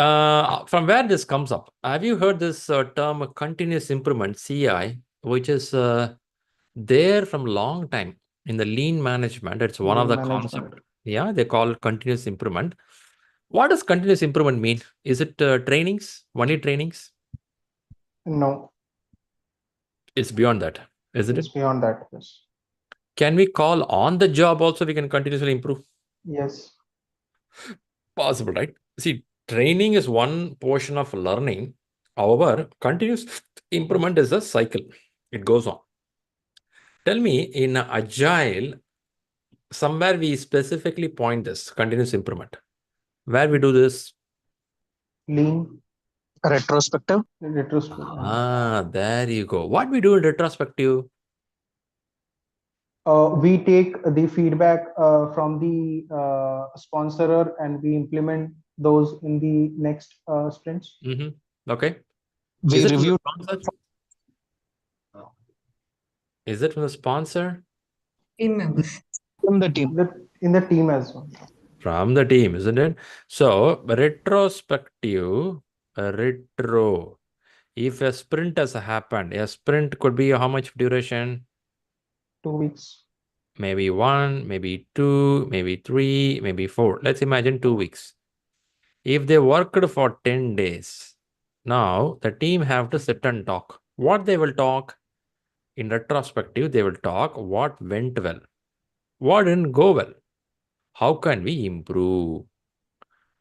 From where this comes up? Have you heard this term continuous improvement, CI, which is there from long time in the lean management? It's one of the concepts. Yeah, they call it continuous improvement. What does continuous improvement mean? Is it trainings, only trainings? No. It's beyond that, isn't it? It's beyond that, yes. Can we call on the job also we can continuously improve? Yes. Possible, right? See, training is one portion of learning. However, continuous improvement is a cycle. It goes on. Tell me, in Agile, somewhere we specifically point this continuous improvement. Where we do this? Lean. Retrospective. There you go. What we do in retrospective? We take the feedback from the sponsorer and we implement those in the next sprints. Okay. We review. Is it from the sponsor? Team members. From the team. In the team as well. From the team, isn't it? So, retrospective, retro. If a sprint has happened, a sprint could be how much duration? 2 weeks. Maybe 1, maybe 2, maybe 3, maybe 4. Let's imagine 2 weeks. If they worked for 10 days, now the team have to sit and talk. What they will talk? In retrospective, they will talk what went well, what didn't go well. How can we improve?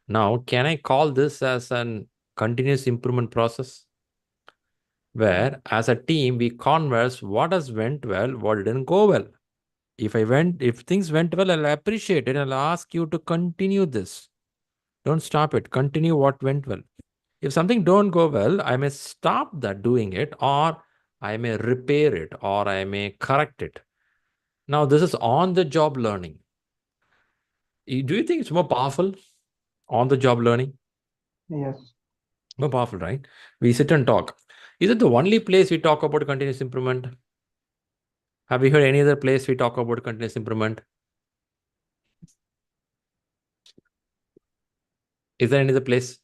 Now, can I call this as an continuous improvement process? Where, as a team, we converse what has went well, what didn't go well. If things went well, I'll appreciate it. I'll ask you to continue this. Don't stop it. Continue what went well. If something don't go well, I may stop that doing it, or I may repair it, or I may correct it. Now, this is on-the-job learning. Do you think it's more powerful? On-the-job learning? Yes. More powerful, right? We sit and talk. Is it the only place we talk about continuous improvement? Have you heard any other place we talk about continuous improvement? Is there any other place?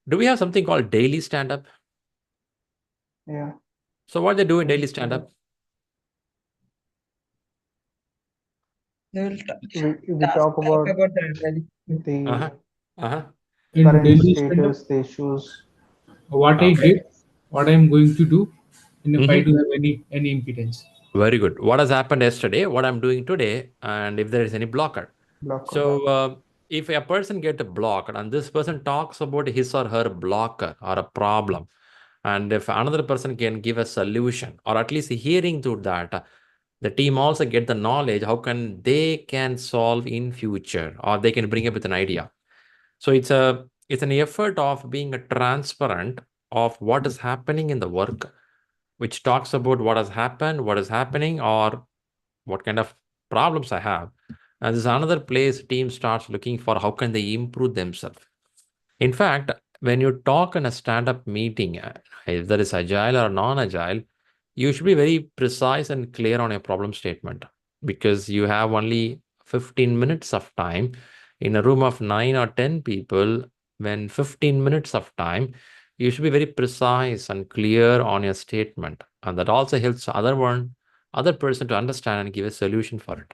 Do we have something called daily stand-up? Yeah. So what they do in daily stand-up? We talk about the current status, the issues. What I did, what I am going to do, and if I do have any impedance. Very good. What has happened yesterday, what I'm doing today, and if there is any blocker. So if a person gets blocked and this person talks about his or her blocker or a problem, and if another person can give a solution, or at least hearing through that, the team also get the knowledge how they can solve in future, or they can bring up with an idea. So it's an effort of being transparent of what is happening in the work, which talks about what has happened, what is happening, or what kind of problems I have. And there's another place team starts looking for how can they improve themselves. In fact, when you talk in a stand-up meeting, either it's agile or non-agile, you should be very precise and clear on your problem statement, because you have only 15 minutes of time in a room of 9 or 10 people. when 15 minutes of time, you should be very precise and clear on your statement. And that also helps other person to understand and give a solution for it.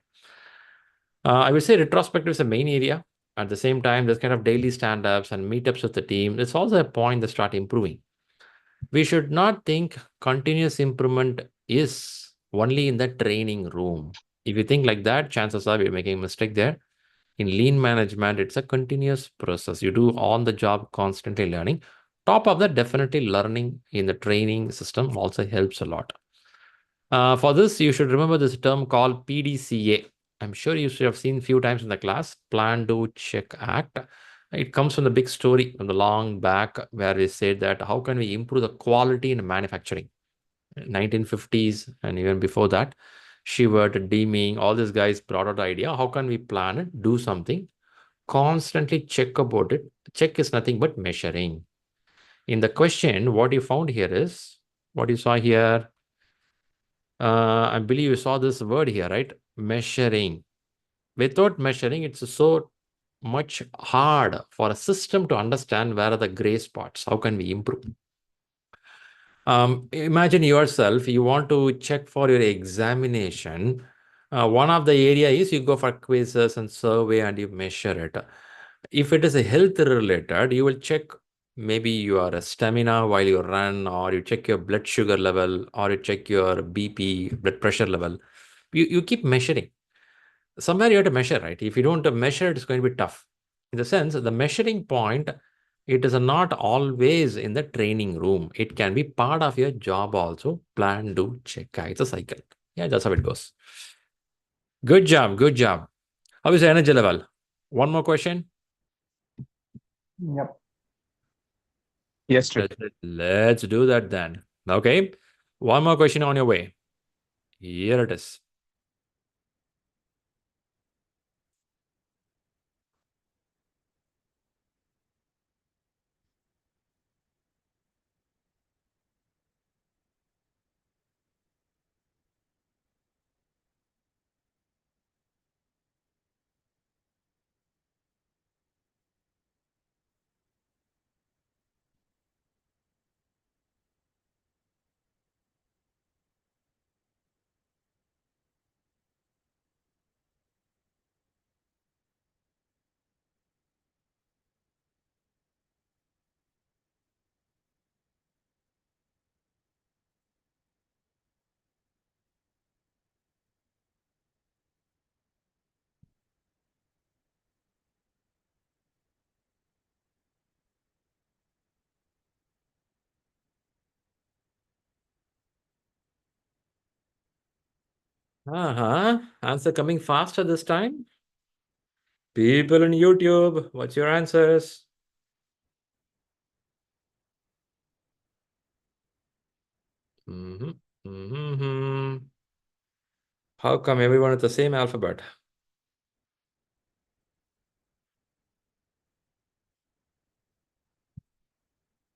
I would say retrospective is the main area. At the same time, there's kind of daily stand-ups and meetups with the team. It's also a point to start improving. We should not think continuous improvement is only in the training room. If you think like that, chances are you're making a mistake there. In lean management, it's a continuous process. You do on the job, constantly learning. Top of that, definitely learning in the training system also helps a lot. For this, you should remember this term called PDCA. I'm sure you should have seen a few times in the class, Plan, Do, Check, Act. It comes from the big story from the long back where we said that how can we improve the quality in manufacturing? 1950s and even before that, Shivert, Deeming, all these guys brought out the idea, how can we plan it, do something, constantly check about it. Check is nothing but measuring. In the question, what you found here is, what you saw here, I believe you saw this word here, right? Measuring. Without measuring, it's so much hard for a system to understand where are the gray spots. How can we improve? Imagine yourself, you want to check for your examination. One of the area is you go for quizzes and survey and you measure it. If it is a health related, you will check maybe your stamina while you run, or you check your blood sugar level, or you check your BP, blood pressure level. You keep measuring. Somewhere you have to measure, right? If you don't measure, it's going to be tough. In the sense, the measuring point, it is not always in the training room. It can be part of your job also. Plan, do, check. It's a cycle. Yeah, that's how it goes. Good job. Good job. How is the energy level? One more question. Yep. Yes, Shri. Let's do that then. Okay. One more question on your way. Here it is. Answer coming faster this time. People on YouTube, what's your answers? How come everyone with the same alphabet?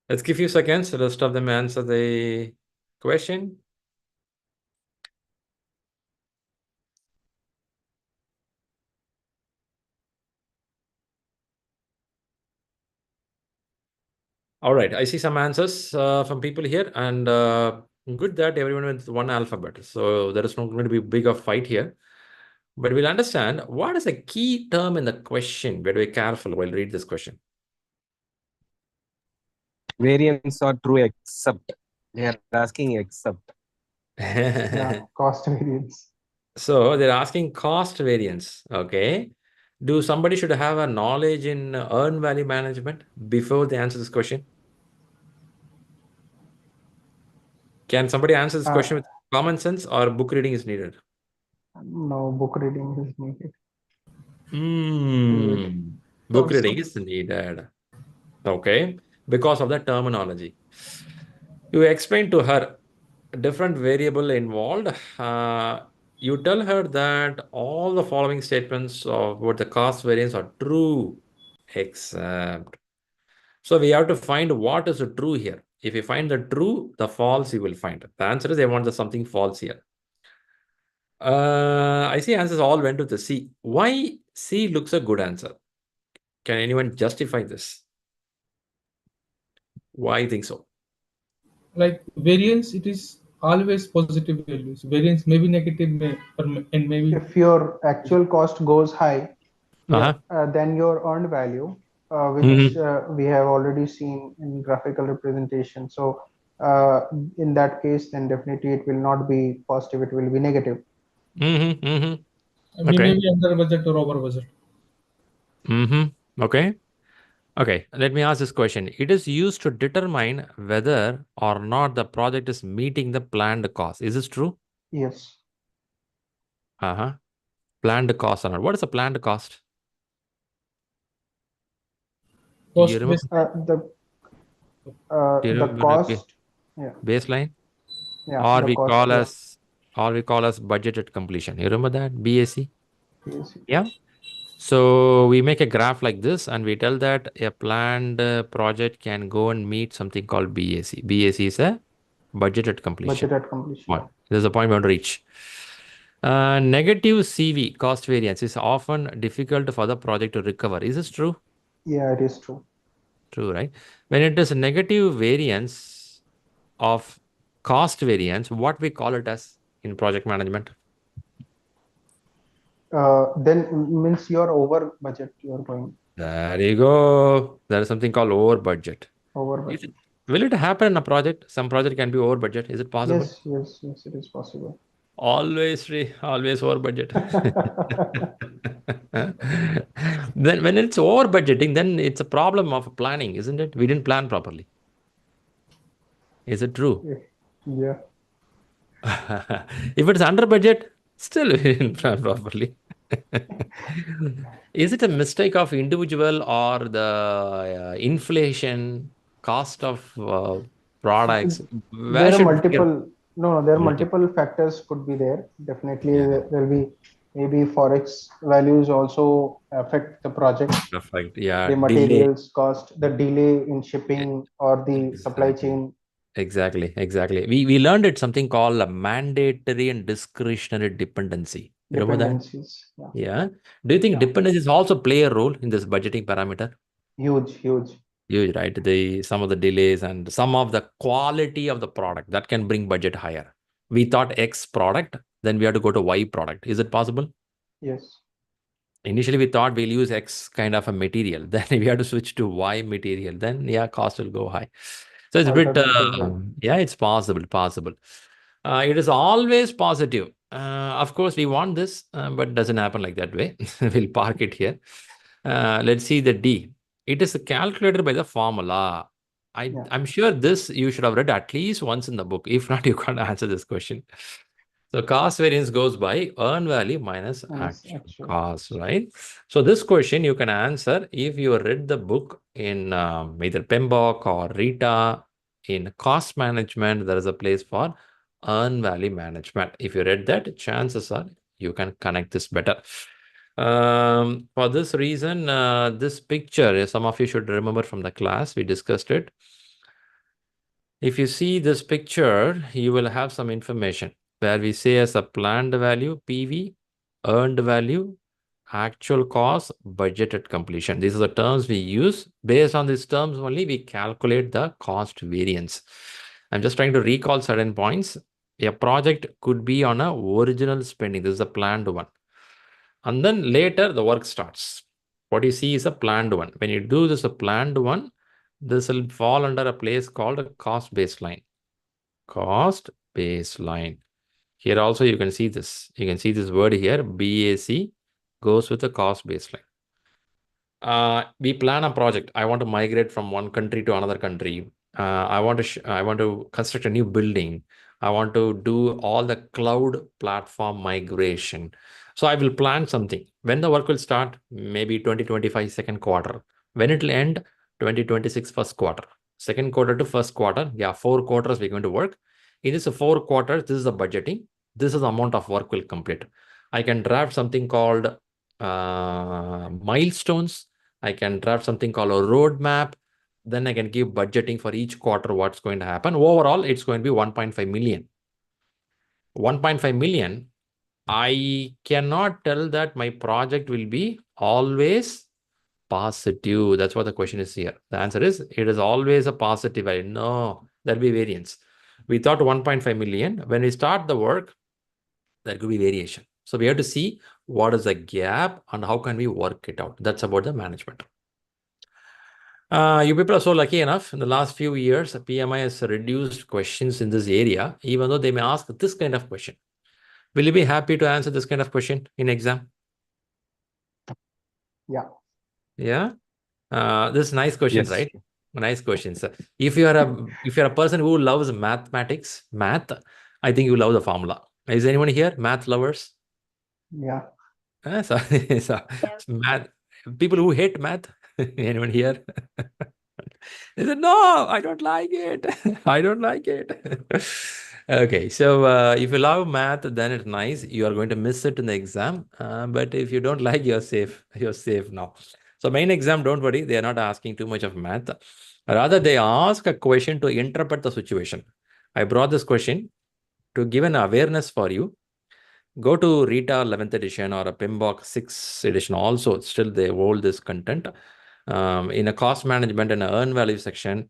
Let's give you seconds. The rest of them answer the question. All right, I see some answers from people here, and good that everyone with one alphabet. So there is not going to be big of fight here. But we'll understand what is a key term in the question. Better be careful while read this question. Variance or true except. They are asking except. Yeah, cost variance. So they're asking cost variance. Okay. Do somebody should have a knowledge in earned value management before they answer this question? Can somebody answer this question with common sense, or book reading is needed? No, book reading is needed. Book reading is needed. Okay. Because of the terminology. You explain to her different variable involved. You tell her that all the following statements of what the cost variance are true, except. So we have to find what is the true here. If you find the true, the false you will find. The answer is they want the something false here. I see answers all went with the C. Why C looks a good answer? Can anyone justify this? Why you think so? Like variance, it is always positive values. Variance may be negative, and maybe If your actual cost goes high, Uh-huh. then your earned value, which Mm-hmm. we have already seen in graphical representation. So in that case, then definitely it will not be positive, it will be negative. Mm-hmm. Mm-hmm. we may Okay. be under budget or over budget. Mm-hmm. Okay. Okay. Let me ask this question. It is used to determine whether or not the project is meeting the planned cost. Is this true? Yes. Uh-huh. Planned cost or not. What is the planned cost? Do you Cost remember? based. Do you The remember the cost, yeah, baseline? yeah, Or the we cost, call yeah, as budgeted completion. You remember that? BAC? yes, Yeah. So we make a graph like this and we tell that a planned project can go and meet something called BAC. BAC is a budgeted completion. budget at completion. One. There's a point we want to reach. Negative CV, cost variance, is often difficult for the project to recover. Is this true? Yeah, it is true. True, right? When it is a negative variance of cost variance, what we call it as in project management? Then means you're over budget, you're going There you go. There is something called over budget. over Is budget. it, will it happen in a project? Some project can be over budget. Is it possible? Yes, yes, yes, it is possible. Always, Shri, always over budget. Then when it's over budgeting, then it's a problem of planning, isn't it? We didn't plan properly. Is it true? Yeah. If it's under budget, still we didn't plan properly. Is it a mistake of individual or the inflation, cost of products? Where There are should we multiple, no, there are multiple? multiple factors could be there. Definitely, Yeah, there will be maybe forex values also affect the project. perfect. Yeah, The delay. materials cost, the delay in shipping or the supply Exactly. chain Exactly. We learned it something called a mandatory and discretionary dependency. You remember that? dependencies. Yeah, Yeah. Do you think yeah, dependencies also play a role in this budgeting parameter? huge, huge. Huge, right? Some of the delays and some of the quality of the product that can bring budget higher. We thought X product, then we have to go to Y product. Is it possible? Yes, Initially, we thought we'll use X kind of a material. Then we have to switch to Y material. Then, yeah, cost will go high. So it's a bit, alternative. Yeah. yeah, it's possible. It is always positive. Of course, we want this, but it doesn't happen like that way. We'll park it here. Let's see the D. It is calculated by the formula. Yeah. I'm sure this you should have read at least once in the book. If not, you can't answer this question. So cost variance goes by earn value minus actual cost, right? So this question you can answer if you read the book in either PMBOK or Rita. In cost management, there is a place for earn value management. If you read that, chances are you can connect this better. For this reason, this picture, some of you should remember from the class, we discussed it. If you see this picture, you will have some information where we say as a planned value, PV, earned value, actual cost, budgeted completion. These are the terms we use. Based on these terms only, we calculate the cost variance. I'm just trying to recall certain points. A project could be on a original spending. This is a planned one. And then later the work starts. What you see is a planned one. When you do this, a planned one, this will fall under a place called a cost baseline. Cost baseline. Here also you can see this. You can see this word here, BAC, goes with the cost baseline. We plan a project. I want to migrate from one country to another country. I want to construct a new building. I want to do all the cloud platform migration. So I will plan something. When the work will start, maybe 2025 second quarter. When it will end, 2026 first quarter. Second quarter to first quarter. Yeah, 4 quarters we're going to work. In this 4 quarters, this is the budgeting. This is the amount of work will complete. I can draft something called milestones. I can draft something called a roadmap. Then I can give budgeting for each quarter what's going to happen. Overall, it's going to be 1.5 million. 1.5 million. I cannot tell that my project will be always positive. That's what the question is here. The answer is, it is always a positive value. No, there'll be variance. We thought 1.5 million. When we start the work, there could be variation. So we have to see what is the gap and how can we work it out. That's about the management. You people are so lucky enough. In the last few years, PMI has reduced questions in this area, even though they may ask this kind of question. Will you be happy to answer this kind of question in exam? Yeah. Yeah. This is nice questions, Yes. right? Nice questions. If you are a person who loves math, I think you love the formula. Is anyone here math lovers? Yeah. So math people who hate math. Anyone here? They said, no, I don't like it. I don't like it. Okay, so if you love math, then it's nice. You are going to miss it in the exam. But if you don't like, you're safe. You're safe now. So main exam, don't worry. They are not asking too much of math. Rather, they ask a question to interpret the situation. I brought this question to give an awareness for you. Go to Rita 11th edition or a PMBOK 6th edition also. Still, they hold this content. In a cost management and earn value section,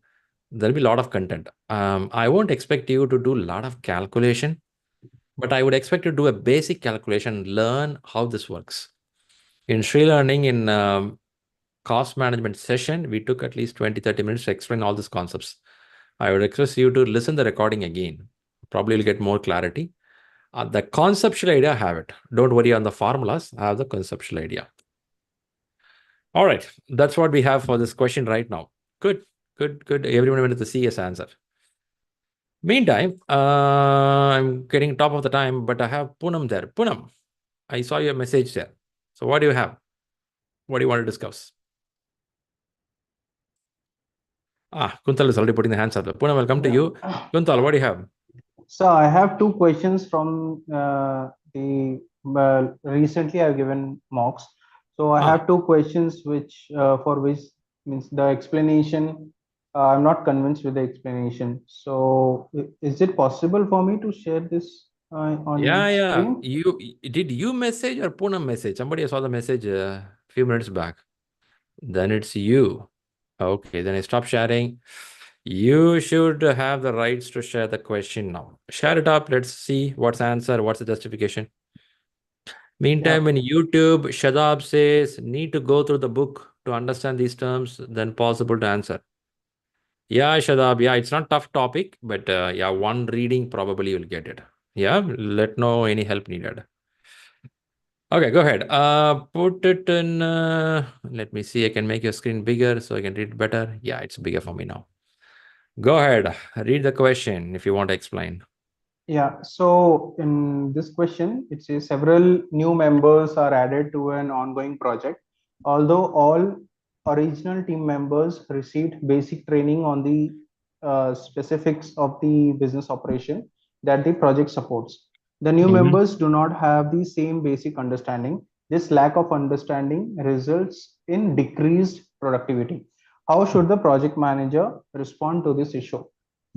there'll be a lot of content. I won't expect you to do a lot of calculation, but I would expect you to do a basic calculation, learn how this works. In ShriLearning, in cost management session, we took at least 20-30 minutes to explain all these concepts. I would request you to listen the recording again. Probably you'll get more clarity. The conceptual idea, I have it. Don't worry on the formulas. I have the conceptual idea. All right. That's what we have for this question right now. Good. Everyone wanted to see his answer. Meantime, I'm getting top of the time, but I have Poonam there. Poonam, I saw your message there. So what do you have? What do you want to discuss? Kuntal is already putting the hands up. Poonam, welcome to you. Kuntal, what do you have? So I have two questions from recently I've given mocks. So I have two questions which for which means the explanation. I'm not convinced with the explanation. So is it possible for me to share this on screen? Did you message or Poonam message? Somebody saw the message a few minutes back. Then it's you. Okay, then I stop sharing. You should have the rights to share the question now. Share it up. Let's see what's the answer, what's the justification. Meantime, in YouTube, Shadab says, need to go through the book to understand these terms, then possible to answer. Yeah, Shadab, it's not tough topic, but one reading probably you'll get it. Yeah, let know any help needed. Okay, go ahead. Put it in, let me see, I can make your screen bigger so I can read better. Yeah, it's bigger for me now. Go ahead, read the question if you want to explain. Yeah, so in this question, it says several new members are added to an ongoing project. Although all original team members received basic training on the specifics of the business operation that the project supports. The new members do not have the same basic understanding. This lack of understanding results in decreased productivity. How should the project manager respond to this issue?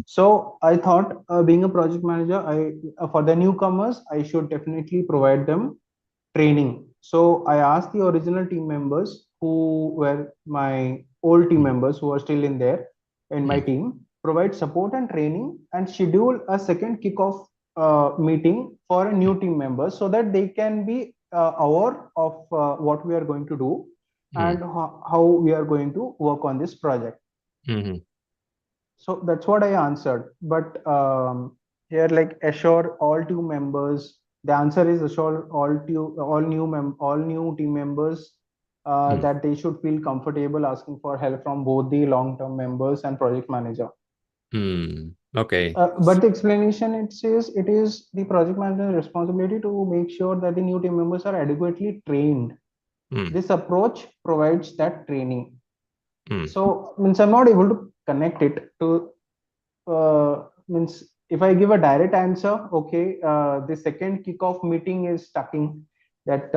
So I thought, being a project manager, for the newcomers, I should definitely provide them training. So I asked the original team members who were my old team members who are still in my team, provide support and training and schedule a second kickoff meeting for a new team member so that they can be aware of what we are going to do and how we are going to work on this project. So that's what I answered. But here, like assure all team members, the answer is assure all new team members that they should feel comfortable asking for help from both the long-term members and project manager. Okay. But the explanation, it says it is the project manager's responsibility to make sure that the new team members are adequately trained. This approach provides that training. So means I'm not able to connect it to means if I give a direct answer, okay, the second kickoff meeting is stucking that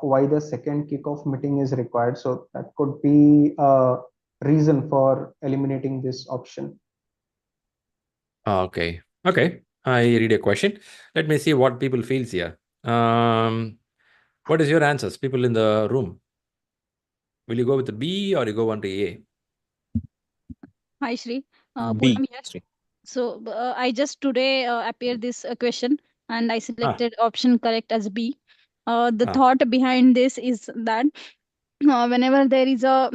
why the second kickoff meeting is required. So that could be a reason for eliminating this option. Okay. I read a question. Let me see what people feels here. What is your answers, people in the room? Will you go with the B or you go on to A? Hi, Shri. B. Poonam here. So I just today appeared this question and I selected option correct as B. The thought behind this is that whenever there is a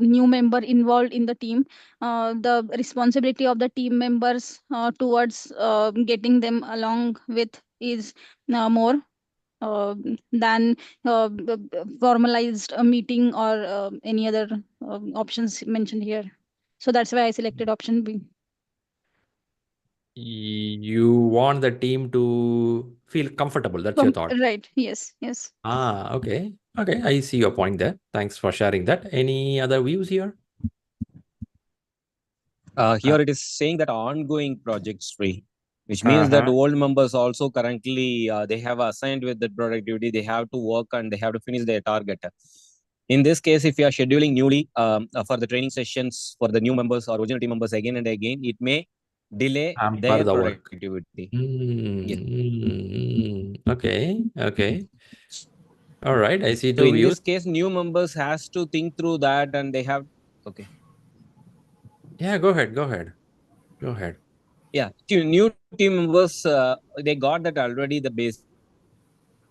new member involved in the team, the responsibility of the team members towards getting them along with is more than formalized a meeting or any other options mentioned here. So that's why I selected option B. You want the team to feel comfortable. That's your thought. Right. Yes. Yes. Okay. Okay. I see your point there. Thanks for sharing that. Any other views here? Here it is saying that ongoing projects free, which means that old members also currently they have assigned with the productivity. They have to work and they have to finish their target. In this case, if you are scheduling newly for the training sessions for the new members or original team members again and again, it may delay their productivity. Okay. Okay. All right. I see So two in views. this case, new members has to think through that and they have. Okay. Yeah. Go ahead. Go ahead. Go ahead. Yeah. New team members, they got that already. The basic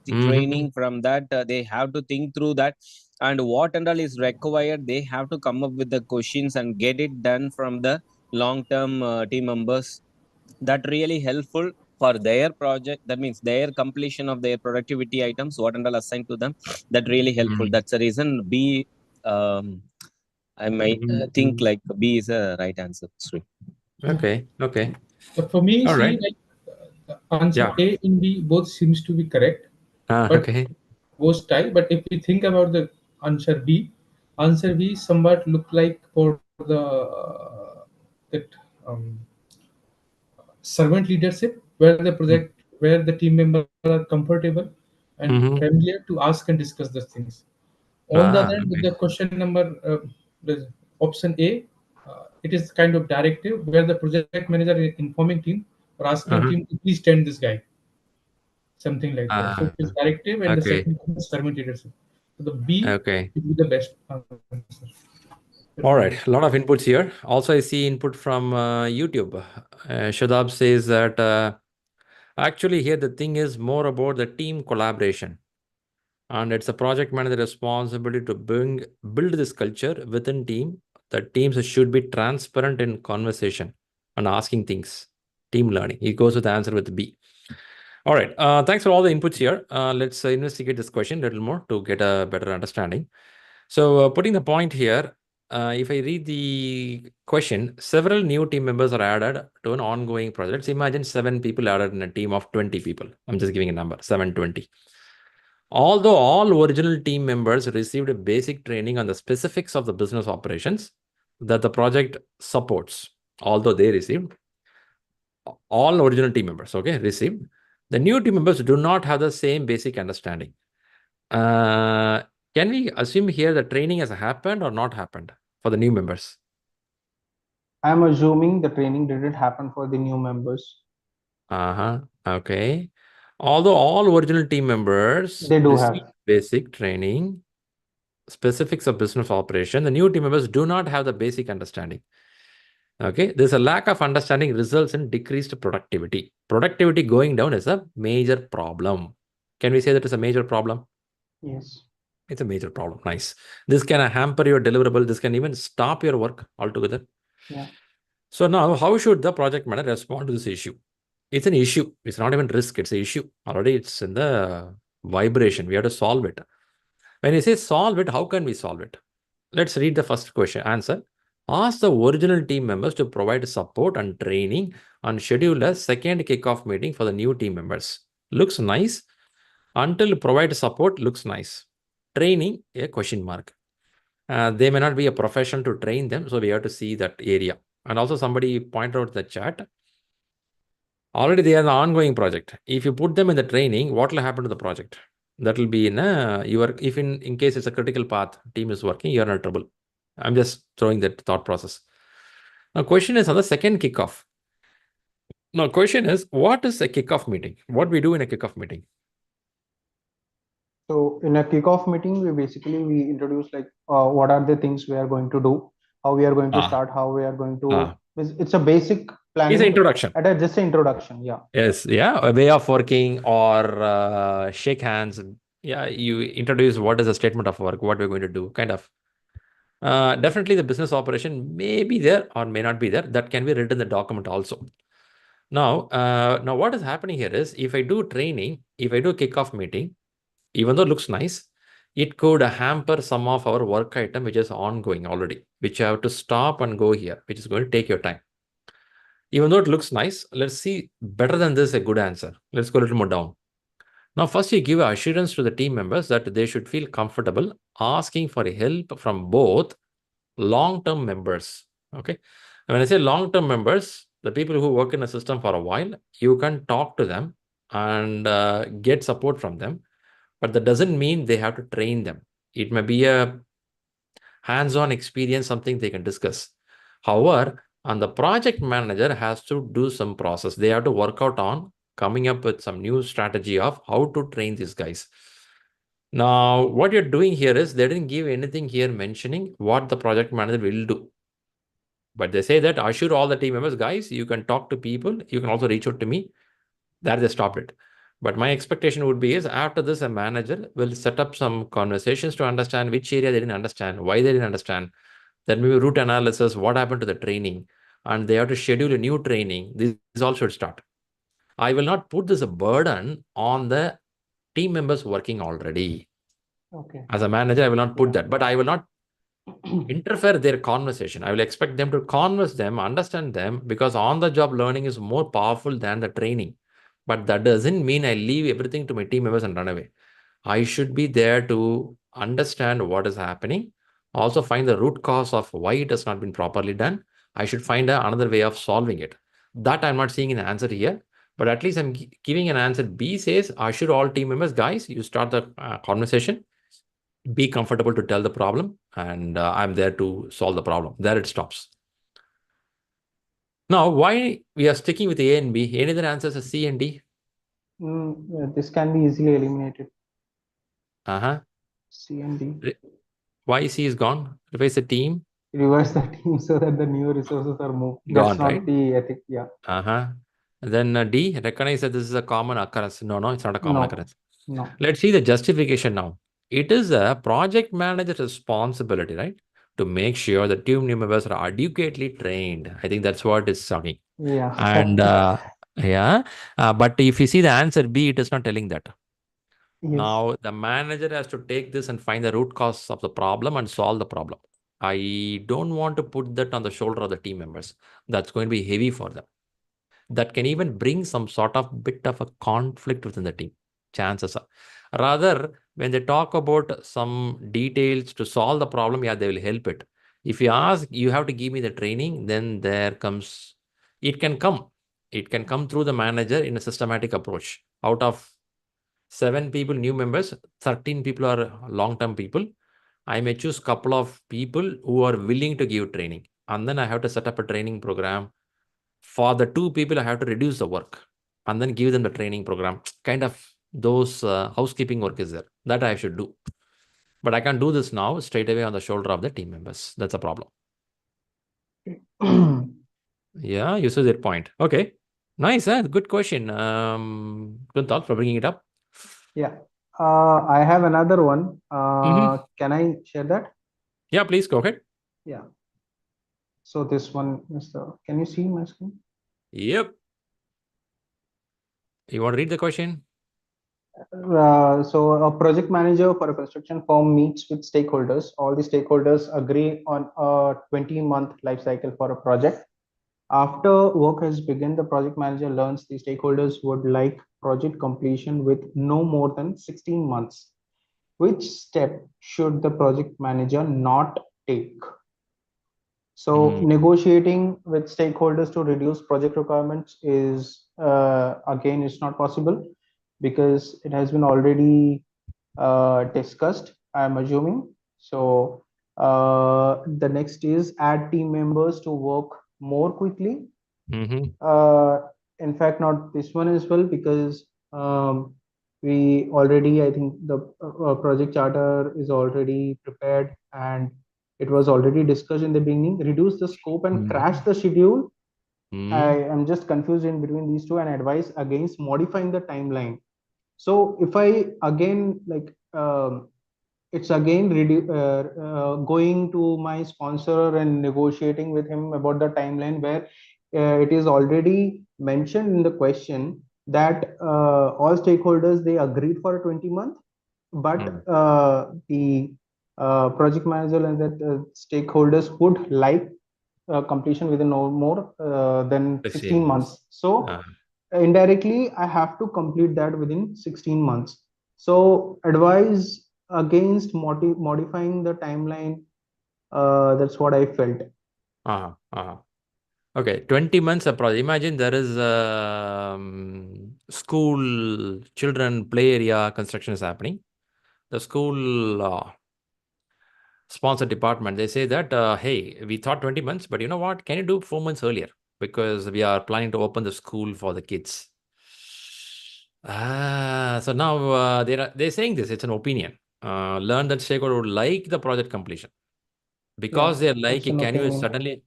training from that, they have to think through that and what and all is required. They have to come up with the questions and get it done from the long-term team members. That really helpful for their project. That means their completion of their productivity items, what and all assigned to them. That really helpful. That's the reason B. I might think like B is a right answer. Sorry. Okay. Okay. But for me, all right. like answer A and B both seems to be correct. But okay. Both tie. But if we think about the answer B somewhat look like for the that servant leadership, where the project, where the team members are comfortable and familiar to ask and discuss those things. On the other hand, with the question number, the option A, it is kind of directive where the project manager is informing team or asking team to please tend this guy, something like that. So it is directive, and the second one is servant leadership. So the B would be the best answer. All right, a lot of inputs here. Also, I see input from YouTube. Shadab says that actually here the thing is more about the team collaboration. And it's a project manager responsibility to build this culture within team. The teams should be transparent in conversation and asking things. Team learning. He goes with the answer with B. All right. Thanks for all the inputs here. Let's investigate this question a little more to get a better understanding. So putting the point here, if I read the question, several new team members are added to an ongoing project. Let's imagine 7 people added in a team of 20 people. I'm just giving a number, 720. Although all original team members received a basic training on the specifics of the business operations that the project supports, although they received, all original team members, received, the new team members do not have the same basic understanding. Can we assume here the training has happened or not happened for the new members? I'm assuming the training didn't happen for the new members. Okay. Although all original team members they do have basic training, specifics of business operation, the new team members do not have the basic understanding. Okay. There's a lack of understanding results in decreased productivity. Productivity going down is a major problem. Can we say that is a major problem? Yes. It's a major problem. Nice. This can hamper your deliverable. This can even stop your work altogether. Yeah. So now, how should the project manager respond to this issue? It's an issue. It's not even risk. It's an issue. Already it's in the vibration. We have to solve it. When you say solve it, how can we solve it? Let's read the first question. Answer. Ask the original team members to provide support and training and schedule a second kickoff meeting for the new team members. Looks nice. Until provide support looks nice. Training, a question mark. They may not be a professional to train them, so we have to see that area. And also somebody pointed out the chat. Already they are an ongoing project. If you put them in the training, what will happen to the project? That will be in if in case it's a critical path, team is working, you're in trouble. I'm just throwing that thought process. Now, question is on the second kickoff. Now, question is, what is a kickoff meeting? What we do in a kickoff meeting? So in a kickoff meeting, we introduce like what are the things we are going to do, how we are going to start, how we are going to. It's a basic planning. It's an introduction. Just an introduction, yeah. Yes, yeah, a way of working or shake hands. Yeah, you introduce what is a statement of work, what we're going to do, kind of. Definitely the business operation may be there or may not be there. That can be written in the document also. Now what is happening here is if I do training, if I do kickoff meeting, even though it looks nice, it could hamper some of our work item which is ongoing already, which you have to stop and go here, which is going to take your time. Even though it looks nice, let's see better than this a good answer. Let's go a little more down. Now, first you give assurance to the team members that they should feel comfortable asking for help from both long-term members. Okay. And when I say long-term members, the people who work in a system for a while, you can talk to them and get support from them. But that doesn't mean they have to train them. It may be a hands-on experience, something they can discuss. However, and the project manager has to do some process. They have to work out on coming up with some new strategy of how to train these guys. Now, what you're doing here is they didn't give anything here mentioning what the project manager will do. But they say that assure all the team members, guys, you can talk to people. You can also reach out to me. There they stopped it. But my expectation would be is after this, a manager will set up some conversations to understand which area they didn't understand, why they didn't understand. Then maybe root analysis, what happened to the training, and they have to schedule a new training. This all should start. I will not put this a burden on the team members working already. Okay. As a manager, I will not put that, but I will not interfere their conversation. I will expect them to converse them, understand them, because on-the-job learning is more powerful than the training. But that doesn't mean I leave everything to my team members and run away. I should be there to understand what is happening, also find the root cause of why it has not been properly done. I should find another way of solving it. That I'm not seeing an answer here, but at least I'm giving an answer. B says, assure all team members, guys, you start the conversation, be comfortable to tell the problem, and I'm there to solve the problem. There it stops. Now, why we are sticking with A and B? Any other answers are C and D? This can be easily eliminated. Uh-huh. C and D. Why C is gone? Replace the team. Reverse the team so that the new resources are moved. Gone, That's not right? the ethic. Yeah. Uh-huh. Then D, recognize that this is a common occurrence. No, it's not a common occurrence. No. Let's see the justification now. It is a project manager's responsibility, right, to make sure the team members are adequately trained. I think that's what it's talking. Yeah. And but if you see the answer B, it is not telling that. Yes. Now, the manager has to take this and find the root cause of the problem and solve the problem. I don't want to put that on the shoulder of the team members. That's going to be heavy for them. That can even bring some sort of bit of a conflict within the team. Chances are. Rather, when they talk about some details to solve the problem, yeah, they will help it. If you ask, you have to give me the training, then there comes, it can come. It can come through the manager in a systematic approach. Out of 7 people, new members, 13 people are long-term people. I may choose a couple of people who are willing to give training. And then I have to set up a training program. For the 2 people, I have to reduce the work and then give them the training program. Kind of those housekeeping work is there. That I should do. But I can't do this now straight away on the shoulder of the team members. That's a problem. Yeah, you see that point. Okay. Nice. Good question. Good thought for bringing it up. Yeah. I have another one. Can I share that? Yeah, please go ahead. Yeah. So this one is can you see my screen? Yep. You want to read the question? So a project manager for a construction firm meets with stakeholders. All the stakeholders agree on a 20-month life cycle for a project. After work has begun, the project manager learns the stakeholders would like project completion with no more than 16 months. Which step should the project manager not take? So negotiating with stakeholders to reduce project requirements is, again, it's not possible because it has been already discussed, I'm assuming. So the next is add team members to work more quickly. In fact, not this one as well, because we already, I think the project charter is already prepared and it was already discussed in the beginning. Reduce the scope and crash the schedule. I am just confused in between these two and advise against modifying the timeline. So if I again it's again going to my sponsor and negotiating with him about the timeline where it is already mentioned in the question that all stakeholders, they agreed for a 20 month, but the project manager and the stakeholders would like completion within no more than 16 months. So indirectly, I have to complete that within 16 months. So advise against modifying the timeline. That's what I felt. Okay, 20 months a project. Imagine there is school children play area construction is happening. The school sponsor department, they say that, hey, we thought 20 months, but you know what? Can you do 4 months earlier? Because we are planning to open the school for the kids. So now they're saying this, it's an opinion. Learn that stakeholder would like the project completion. Because they're like, can you suddenly,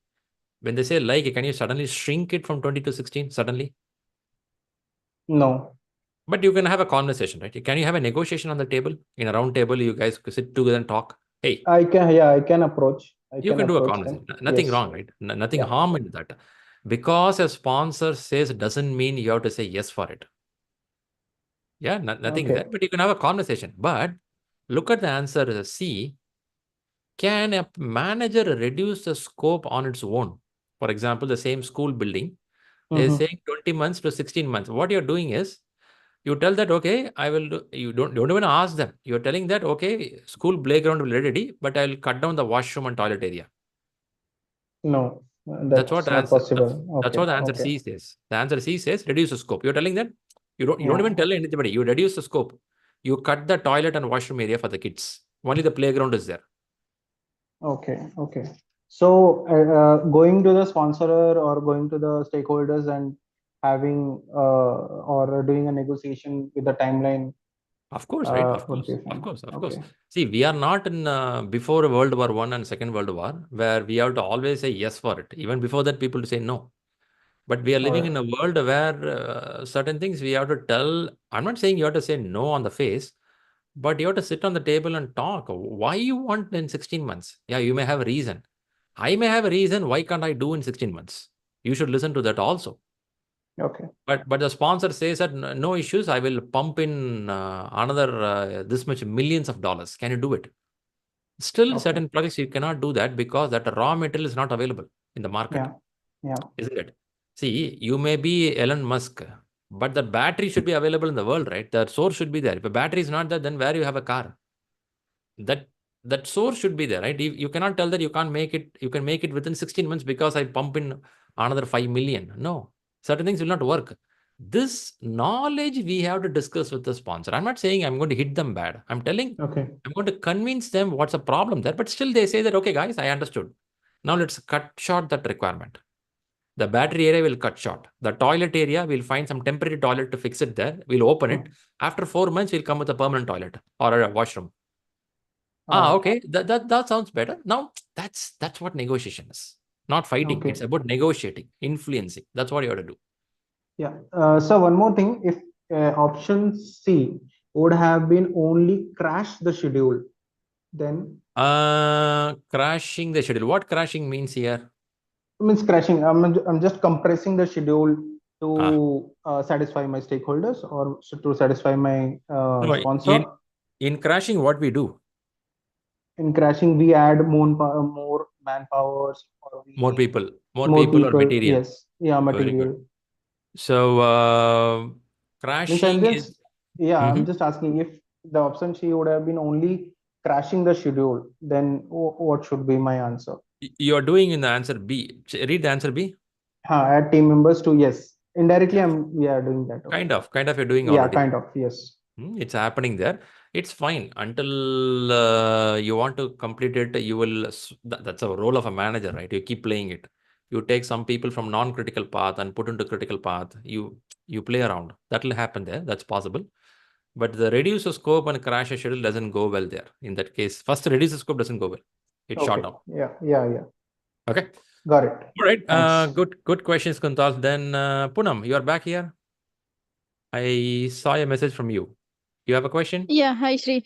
when they say like, can you suddenly shrink it from 20 to 16 suddenly? No. But you can have a conversation, right? Can you have a negotiation on the table? In a round table, you guys could sit together and talk. Hey, I can approach. You can do a conversation. Nothing wrong, right? Nothing harm in that. Because a sponsor says doesn't mean you have to say yes for it. Yeah, nothing there, but you can have a conversation. But look at the answer C. Can a manager reduce the scope on its own? For example, the same school building, they're saying 20 months to 16 months. What you're doing is, you tell that, okay, I will do, you don't even ask them. You're telling that, okay, school playground will be ready, but I'll cut down the washroom and toilet area. No, that's what the not answer. Possible. That's what the answer C says. The answer C says reduce the scope. You're telling that you don't even tell anybody. You reduce the scope. You cut the toilet and washroom area for the kids. Only the playground is there. Okay. So going to the sponsor or going to the stakeholders and having or doing a negotiation with the timeline. Of course, right? Of course. See, we are not in before World War I and Second World War, where we have to always say yes for it. Even before that, people say no. But we are living in a world where certain things we have to tell. I'm not saying you have to say no on the face, but you have to sit on the table and talk. Why you want in 16 months? Yeah, you may have a reason. I may have a reason. Why can't I do in 16 months? You should listen to that also. Okay. But the sponsor says that no issues. I will pump in another this much millions of dollars. Can you do it? Still, certain projects you cannot do that because that raw material is not available in the market. Yeah. Isn't it? See, you may be Elon Musk, but the battery should be available in the world, right? The source should be there. If a battery is not there, then where you have a car? That source should be there, right? You cannot tell that you can't make it. You can make it within 16 months because I pump in another 5 million. No, certain things will not work. This knowledge we have to discuss with the sponsor. I'm not saying I'm going to hit them bad. I'm telling, I'm going to convince them what's the problem there. But still they say that, okay, guys, I understood. Now let's cut short that requirement. The battery area will cut short. The toilet area, we'll find some temporary toilet to fix it there. We'll open it. After 4 months, we'll come with a permanent toilet or a washroom. Okay. That sounds better. Now, that's what negotiation is. Not fighting. It's about negotiating, influencing. That's what you have to do. Yeah. So one more thing. If option C would have been only crash the schedule, then crashing the schedule. What crashing means here? Means crashing. I'm just compressing the schedule to satisfy my stakeholders or to satisfy my sponsor. In crashing, what we do? In crashing, we add more manpower or more people or material. Yes. Yeah, material. So crashing is. I'm just asking if the option C would have been only crashing the schedule, then what should be my answer? You are doing in the answer B. Read the answer B. Add team members to yes. Indirectly, we are doing that. Kind of you're doing already. Yeah, kind of, yes. It's happening there. It's fine until you want to complete it. You will. That's a role of a manager, right? You keep playing it. You take some people from non-critical path and put into critical path. You play around. That will happen there. That's possible. But the reduce the scope and crash a schedule doesn't go well there. In that case, first reduce the scope doesn't go well. It's short down. Yeah. Okay. Got it. All right. Thanks. Good questions, Kuntal. Then Poonam, you are back here. I saw a message from you. You have a question? Yeah, hi Shri.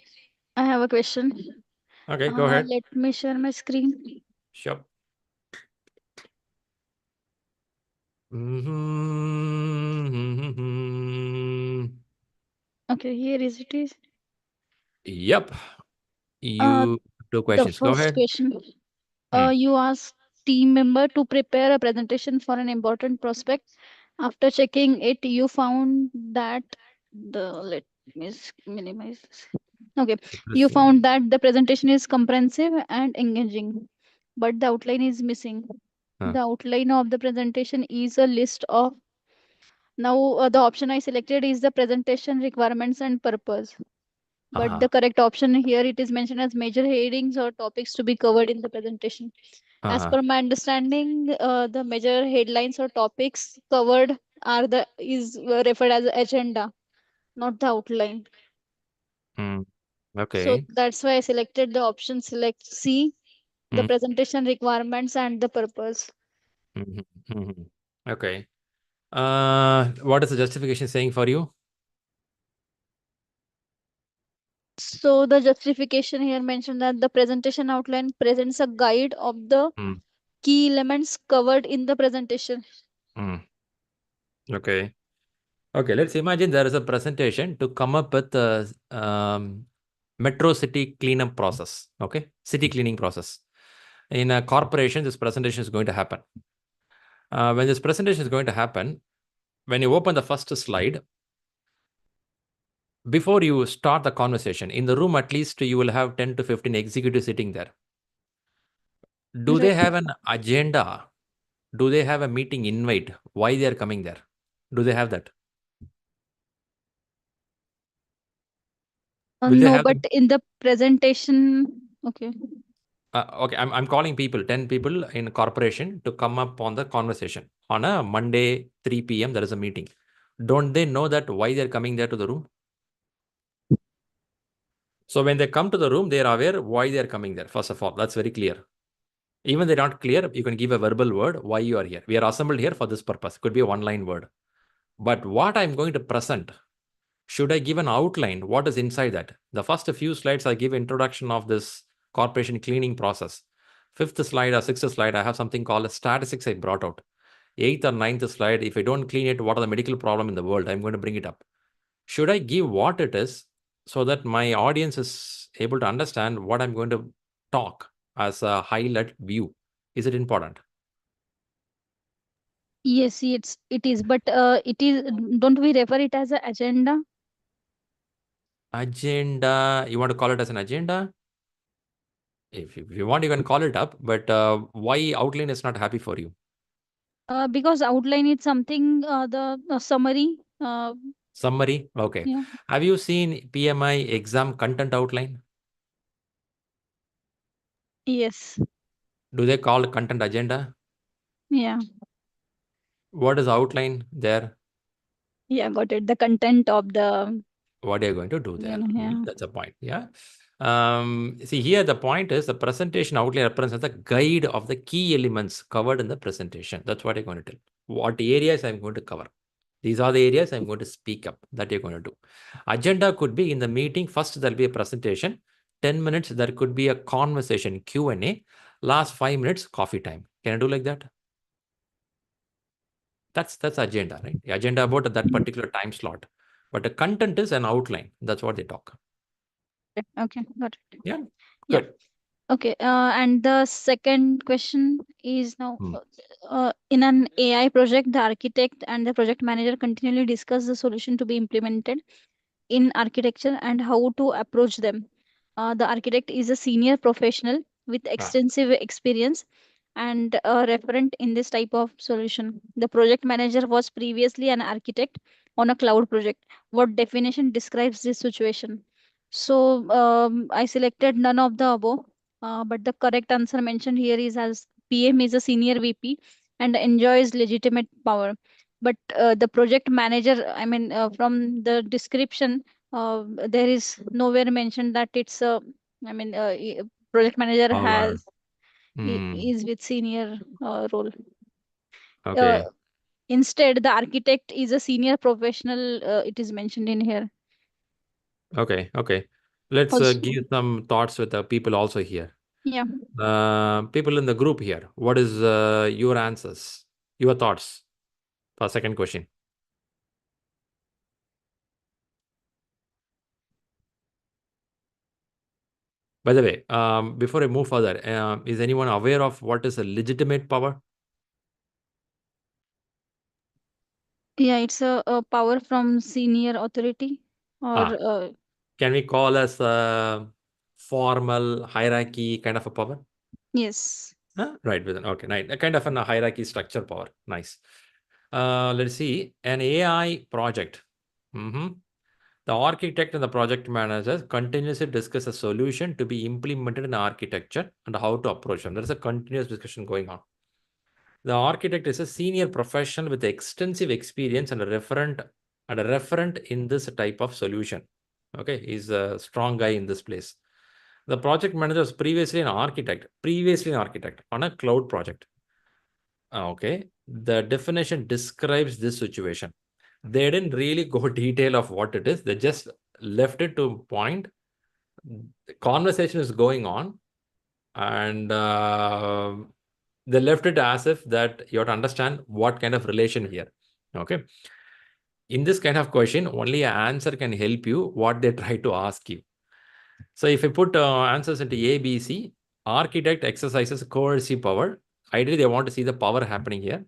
I have a question. Okay, go ahead. Let me share my screen. Sure. Okay, here is it is. Yep. You two questions. The Go first ahead. question. You ask team member to prepare a presentation for an important prospect. After checking it, you found that let me minimize this. Okay, you found that the presentation is comprehensive and engaging, but the outline is missing. The outline of the presentation is a list of now the option I selected is the presentation requirements and purpose. But the correct option here, it is mentioned as major headings or topics to be covered in the presentation. As per my understanding, the major headlines or topics covered are is referred as agenda, not the outline. Okay. So that's why I selected the option select C, the presentation requirements and the purpose. Okay. What is the justification saying for you? So the justification here mentioned that the presentation outline presents a guide of the key elements covered in the presentation. Okay. Okay, let's imagine there is a presentation to come up with a metro city cleanup process. Okay, city cleaning process. In a corporation, this presentation is going to happen. When this presentation is going to happen, when you open the first slide, before you start the conversation, in the room at least you will have 10 to 15 executives sitting there. Do they have an agenda? Do they have a meeting invite? Why they are coming there? Do they have that? No, but in the presentation, okay. Okay, I'm calling people, 10 people in corporation to come up on the conversation. On a Monday, 3 p.m., there is a meeting. Don't they know that why they're coming there to the room? So when they come to the room, they are aware why they're coming there. First of all, that's very clear. Even they're not clear, you can give a verbal word why you are here. We are assembled here for this purpose. Could be a one-line word. But what I'm going to present, should I give an outline? What is inside that? The first few slides, I give introduction of this corporation cleaning process. 5th slide or 6th slide, I have something called a statistics I brought out. 8th or 9th slide, if I don't clean it, what are the medical problem in the world? I'm going to bring it up. Should I give what it is so that my audience is able to understand what I'm going to talk as a highlight view? Is it important? Yes, it is, but it is. Don't we refer it as an agenda? Agenda. You want to call it as an agenda? If you want, you can call it up. But why outline is not happy for you? Because outline is something the summary. Summary. Okay. Yeah. Have you seen PMI exam content outline? Yes. Do they call content agenda? Yeah. What is outline there? Yeah, got it. The content of the. What are you going to do there? Yeah. That's a point. Yeah. See here, the point is the presentation outline represents the guide of the key elements covered in the presentation. That's what you're going to tell. What areas I'm going to cover. These are the areas I'm going to speak up that you're going to do. Agenda could be in the meeting. First, there'll be a presentation. 10 minutes, there could be a conversation, Q&A. Last 5 minutes, coffee time. Can I do like that? That's agenda, right? The agenda about that particular time slot. But the content is an outline. That's what they talk. Okay, got it. Yeah, good. Yeah. Okay, and the second question is now, in an AI project, the architect and the project manager continually discuss the solution to be implemented in architecture and how to approach them. The architect is a senior professional with extensive experience and a referent in this type of solution. The project manager was previously an architect on a cloud project. What definition describes this situation? So I selected none of the above, but the correct answer mentioned here is as PM is a senior VP and enjoys legitimate power. But the project manager, I mean, from the description, there is nowhere mentioned that it's a, I mean, project manager Power. is with senior role. Okay. Instead, the architect is a senior professional. It is mentioned in here. Okay. Okay. Let's Also, give some thoughts with the people also here. yeah. People in the group here. What is your answers? Your thoughts for second question? By the way, before I move further, is anyone aware of what is a legitimate power? Yeah, it's a power from senior authority or Can we call as a formal hierarchy kind of a power? yes. Right. Okay. Nice. A kind of a hierarchy structure power. Nice. Let's see. An AI project. The architect and the project manager continuously discuss a solution to be implemented in the architecture and how to approach them. There is a continuous discussion going on. The architect is a senior professional with extensive experience and a referent in this type of solution. Okay, he's a strong guy in this place. The project manager was previously an architect on a cloud project. Okay, the definition describes this situation. They didn't really go detail of what it is. They just left it to point. The conversation is going on, and they left it as if that you have to understand what kind of relation here. Okay. In this kind of question, only an answer can help you what they try to ask you. So if you put answers into A, B, C, architect exercises coercive power. Ideally, they want to see the power happening here.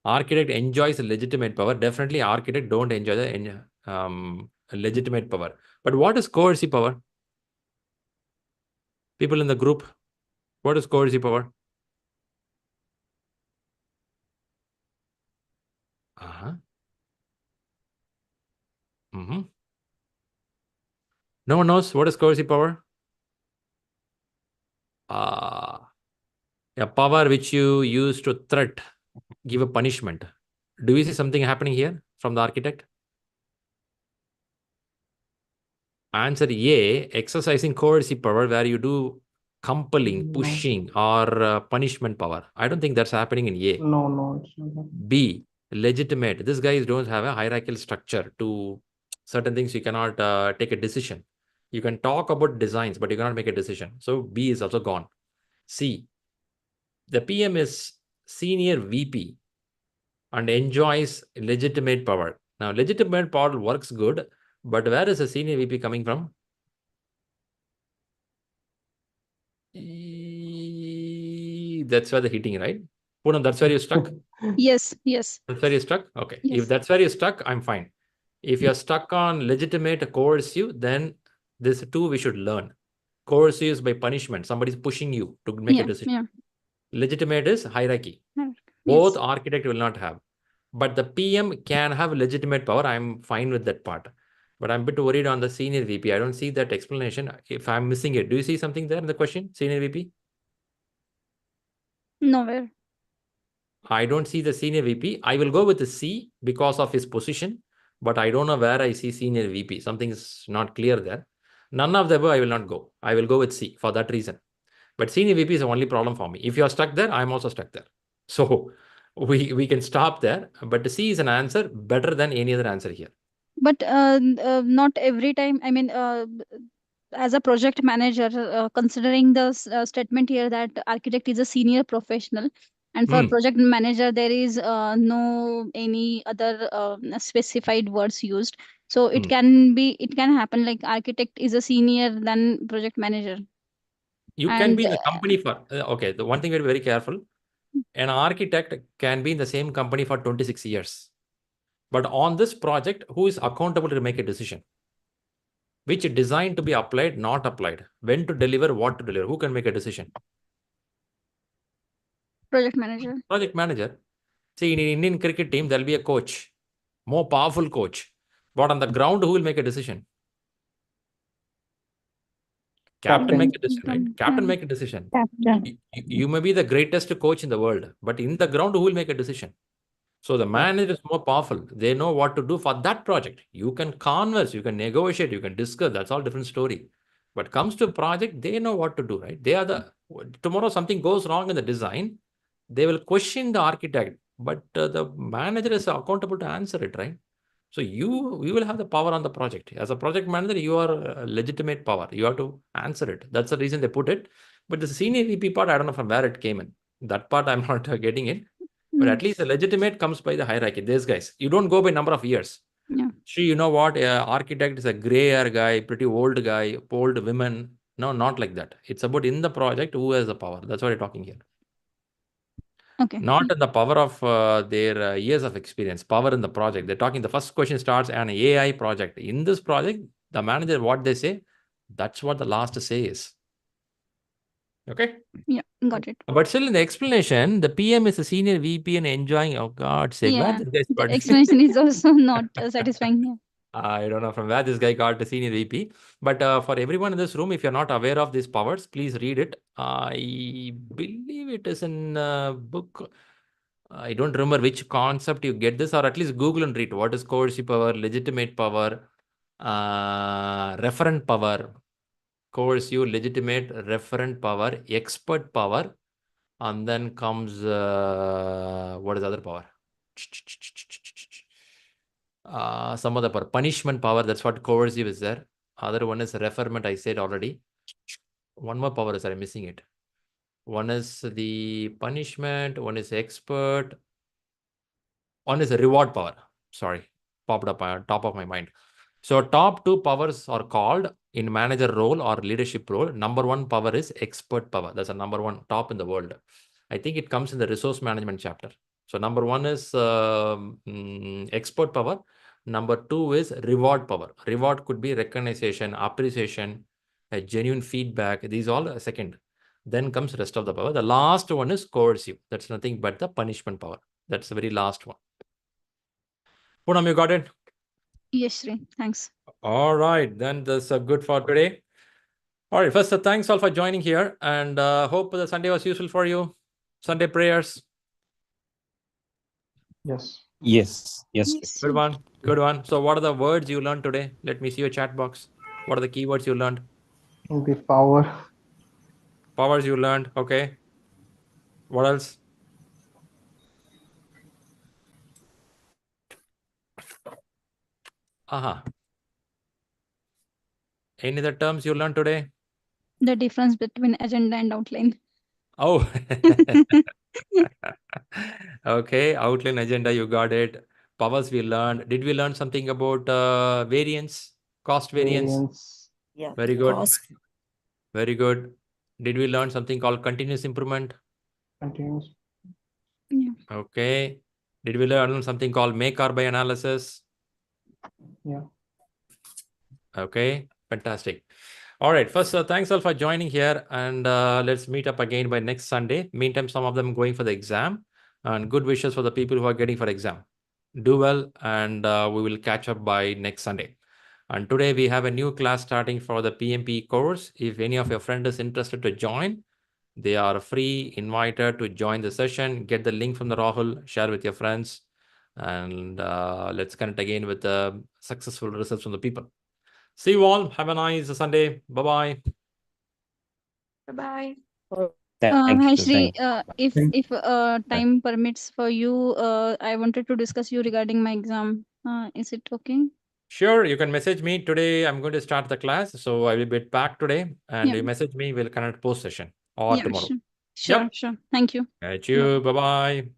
Architect enjoys a legitimate power. Definitely, architect don't enjoy the legitimate power. But what is coercive power? People in the group, what is coercive power? No one knows what is coercive power? A power which you use to threat, give a punishment. Do you see something happening here from the architect? Answer A, exercising coercive power where you do compelling, pushing, or punishment power. I don't think that's happening in A. No, it's not. B, legitimate. These guys don't have a hierarchical structure to certain things. You cannot take a decision. You can talk about designs, but you cannot make a decision. So B is also gone. C, the PM is senior VP and enjoys legitimate power. Now, legitimate power works good, but where is the senior VP coming from? That's where the hitting, right? Poonam, that's where you're stuck? Yes, yes. That's where you're stuck? Okay. Yes. If that's where you're stuck, I'm fine. If you're stuck on legitimate, coercive, then this two we should learn. Coercive is by punishment. Somebody's pushing you to make a decision. Yeah. Legitimate is hierarchy. Yes. Both architect will not have. But the PM can have legitimate power. I'm fine with that part. But I'm a bit worried on the senior VP. I don't see that explanation. If I'm missing it, do you see something there in the question, senior VP? Nowhere. I don't see the senior VP. I will go with the C because of his position, but I don't know where I see senior VP. Something is not clear there. None of the above, I will not go. I will go with C for that reason. But senior VP is the only problem for me. If you are stuck there, I'm also stuck there. So we can stop there. But C is an answer better than any other answer here. But not every time. I mean, as a project manager, considering the statement here that architect is a senior professional, and for project manager there is no any other specified words used. So it can happen like architect is a senior than project manager. You can be in the company for okay. The one thing we are very careful. An architect can be in the same company for 26 years. But on this project, who is accountable to make a decision? Which design to be applied, not applied? When to deliver, what to deliver? Who can make a decision? Project manager. Project manager. See, in Indian cricket team, there'll be a coach, more powerful coach. But on the ground, who will make a decision? Captain make a decision, right? Captain make a decision. You may be the greatest coach in the world, but in the ground, who will make a decision? So the manager is more powerful. They know what to do for that project. You can converse, you can negotiate, you can discuss. That's all different story. But comes to project, they know what to do, right? They are the, tomorrow something goes wrong in the design, they will question the architect, but the manager is accountable to answer it, right? So you will have the power on the project. As a project manager, you are a legitimate power. You have to answer it. That's the reason they put it. But the senior VP part, I don't know from where it came in. That part I'm not getting it. But at least the legitimate comes by the hierarchy. These guys, you don't go by number of years. Yeah. Shri, you know what? Architect is a gray hair guy, pretty old guy, old women. No, not like that. It's about in the project who has the power. That's what you're talking here. Okay. Not in the power of their years of experience, power in the project. They're talking, the first question starts an AI project. In this project, the manager, what they say, that's what the last say is. Okay? Yeah, got it. But still in the explanation, the PM is a senior VP and enjoying, oh God's sake, where Yeah, this guy's the got explanation is also not satisfying here. I don't know from where this guy got the senior VP. But for everyone in this room, if you're not aware of these powers, please read it. I believe it is in a book. I don't remember which concept you get this, or at least Google and read what is coercive power, legitimate power, referent power, coercive, legitimate, referent power, expert power, and then comes what is the other power? Some other power, punishment power. That's what coercive is there. Other one is referment. I said already. One more power is I'm missing it. One is the punishment. One is expert. One is a reward power. Sorry, popped up on top of my mind. So top two powers are called in manager role or leadership role. Number one power is expert power. That's a number one top in the world. I think it comes in the resource management chapter. So number one is expert power. Number two is reward power. Reward could be recognition, appreciation, a genuine feedback. These all are second. Then comes rest of the power. The last one is coercive. That's nothing but the punishment power. That's the very last one. Poonam, you got it? Yes, Shri. Thanks. All right, then that's good for today. All right, first, thanks all for joining here, and hope the Sunday was useful for you. Sunday prayers. Yes. Yes. Yes. Yes. Good one. Good one. So what are the words you learned today? Let me see your chat box. What are the keywords you learned? The power. Powers you learned. Okay. What else? Aha. Any other terms you learned today? The difference between agenda and outline. Oh. Okay. Outline, agenda, you got it. Powers we learned. Did we learn something about variance? Cost variance? Yeah. Very good. Cost. Very good. Did we learn something called continuous improvement? Continuous. Yeah. Okay. Did we learn something called make or buy analysis? Yeah. Okay. Fantastic. All right. First, thanks all for joining here, and let's meet up again by next Sunday. Meantime, some of them going for the exam, and good wishes for the people who are getting for exam. Do well, and we will catch up by next Sunday. And today we have a new class starting for the PMP course. If any of your friends is interested to join, they are free, invited to join the session. Get the link from the Rahul, share with your friends, and let's connect again with the successful results from the people. See you all. Have a nice Sunday. Bye-bye. Bye-bye. Thank Hi you. Shri, if Thank- time permits for you, I wanted to discuss you regarding my exam. Is it okay? Sure, you can message me. Today I'm going to start the class, so I will be back today, and Yeah. you message me, we'll connect post session or Yeah, tomorrow. sure. Sure. Thank you. Thank you. Bye-bye.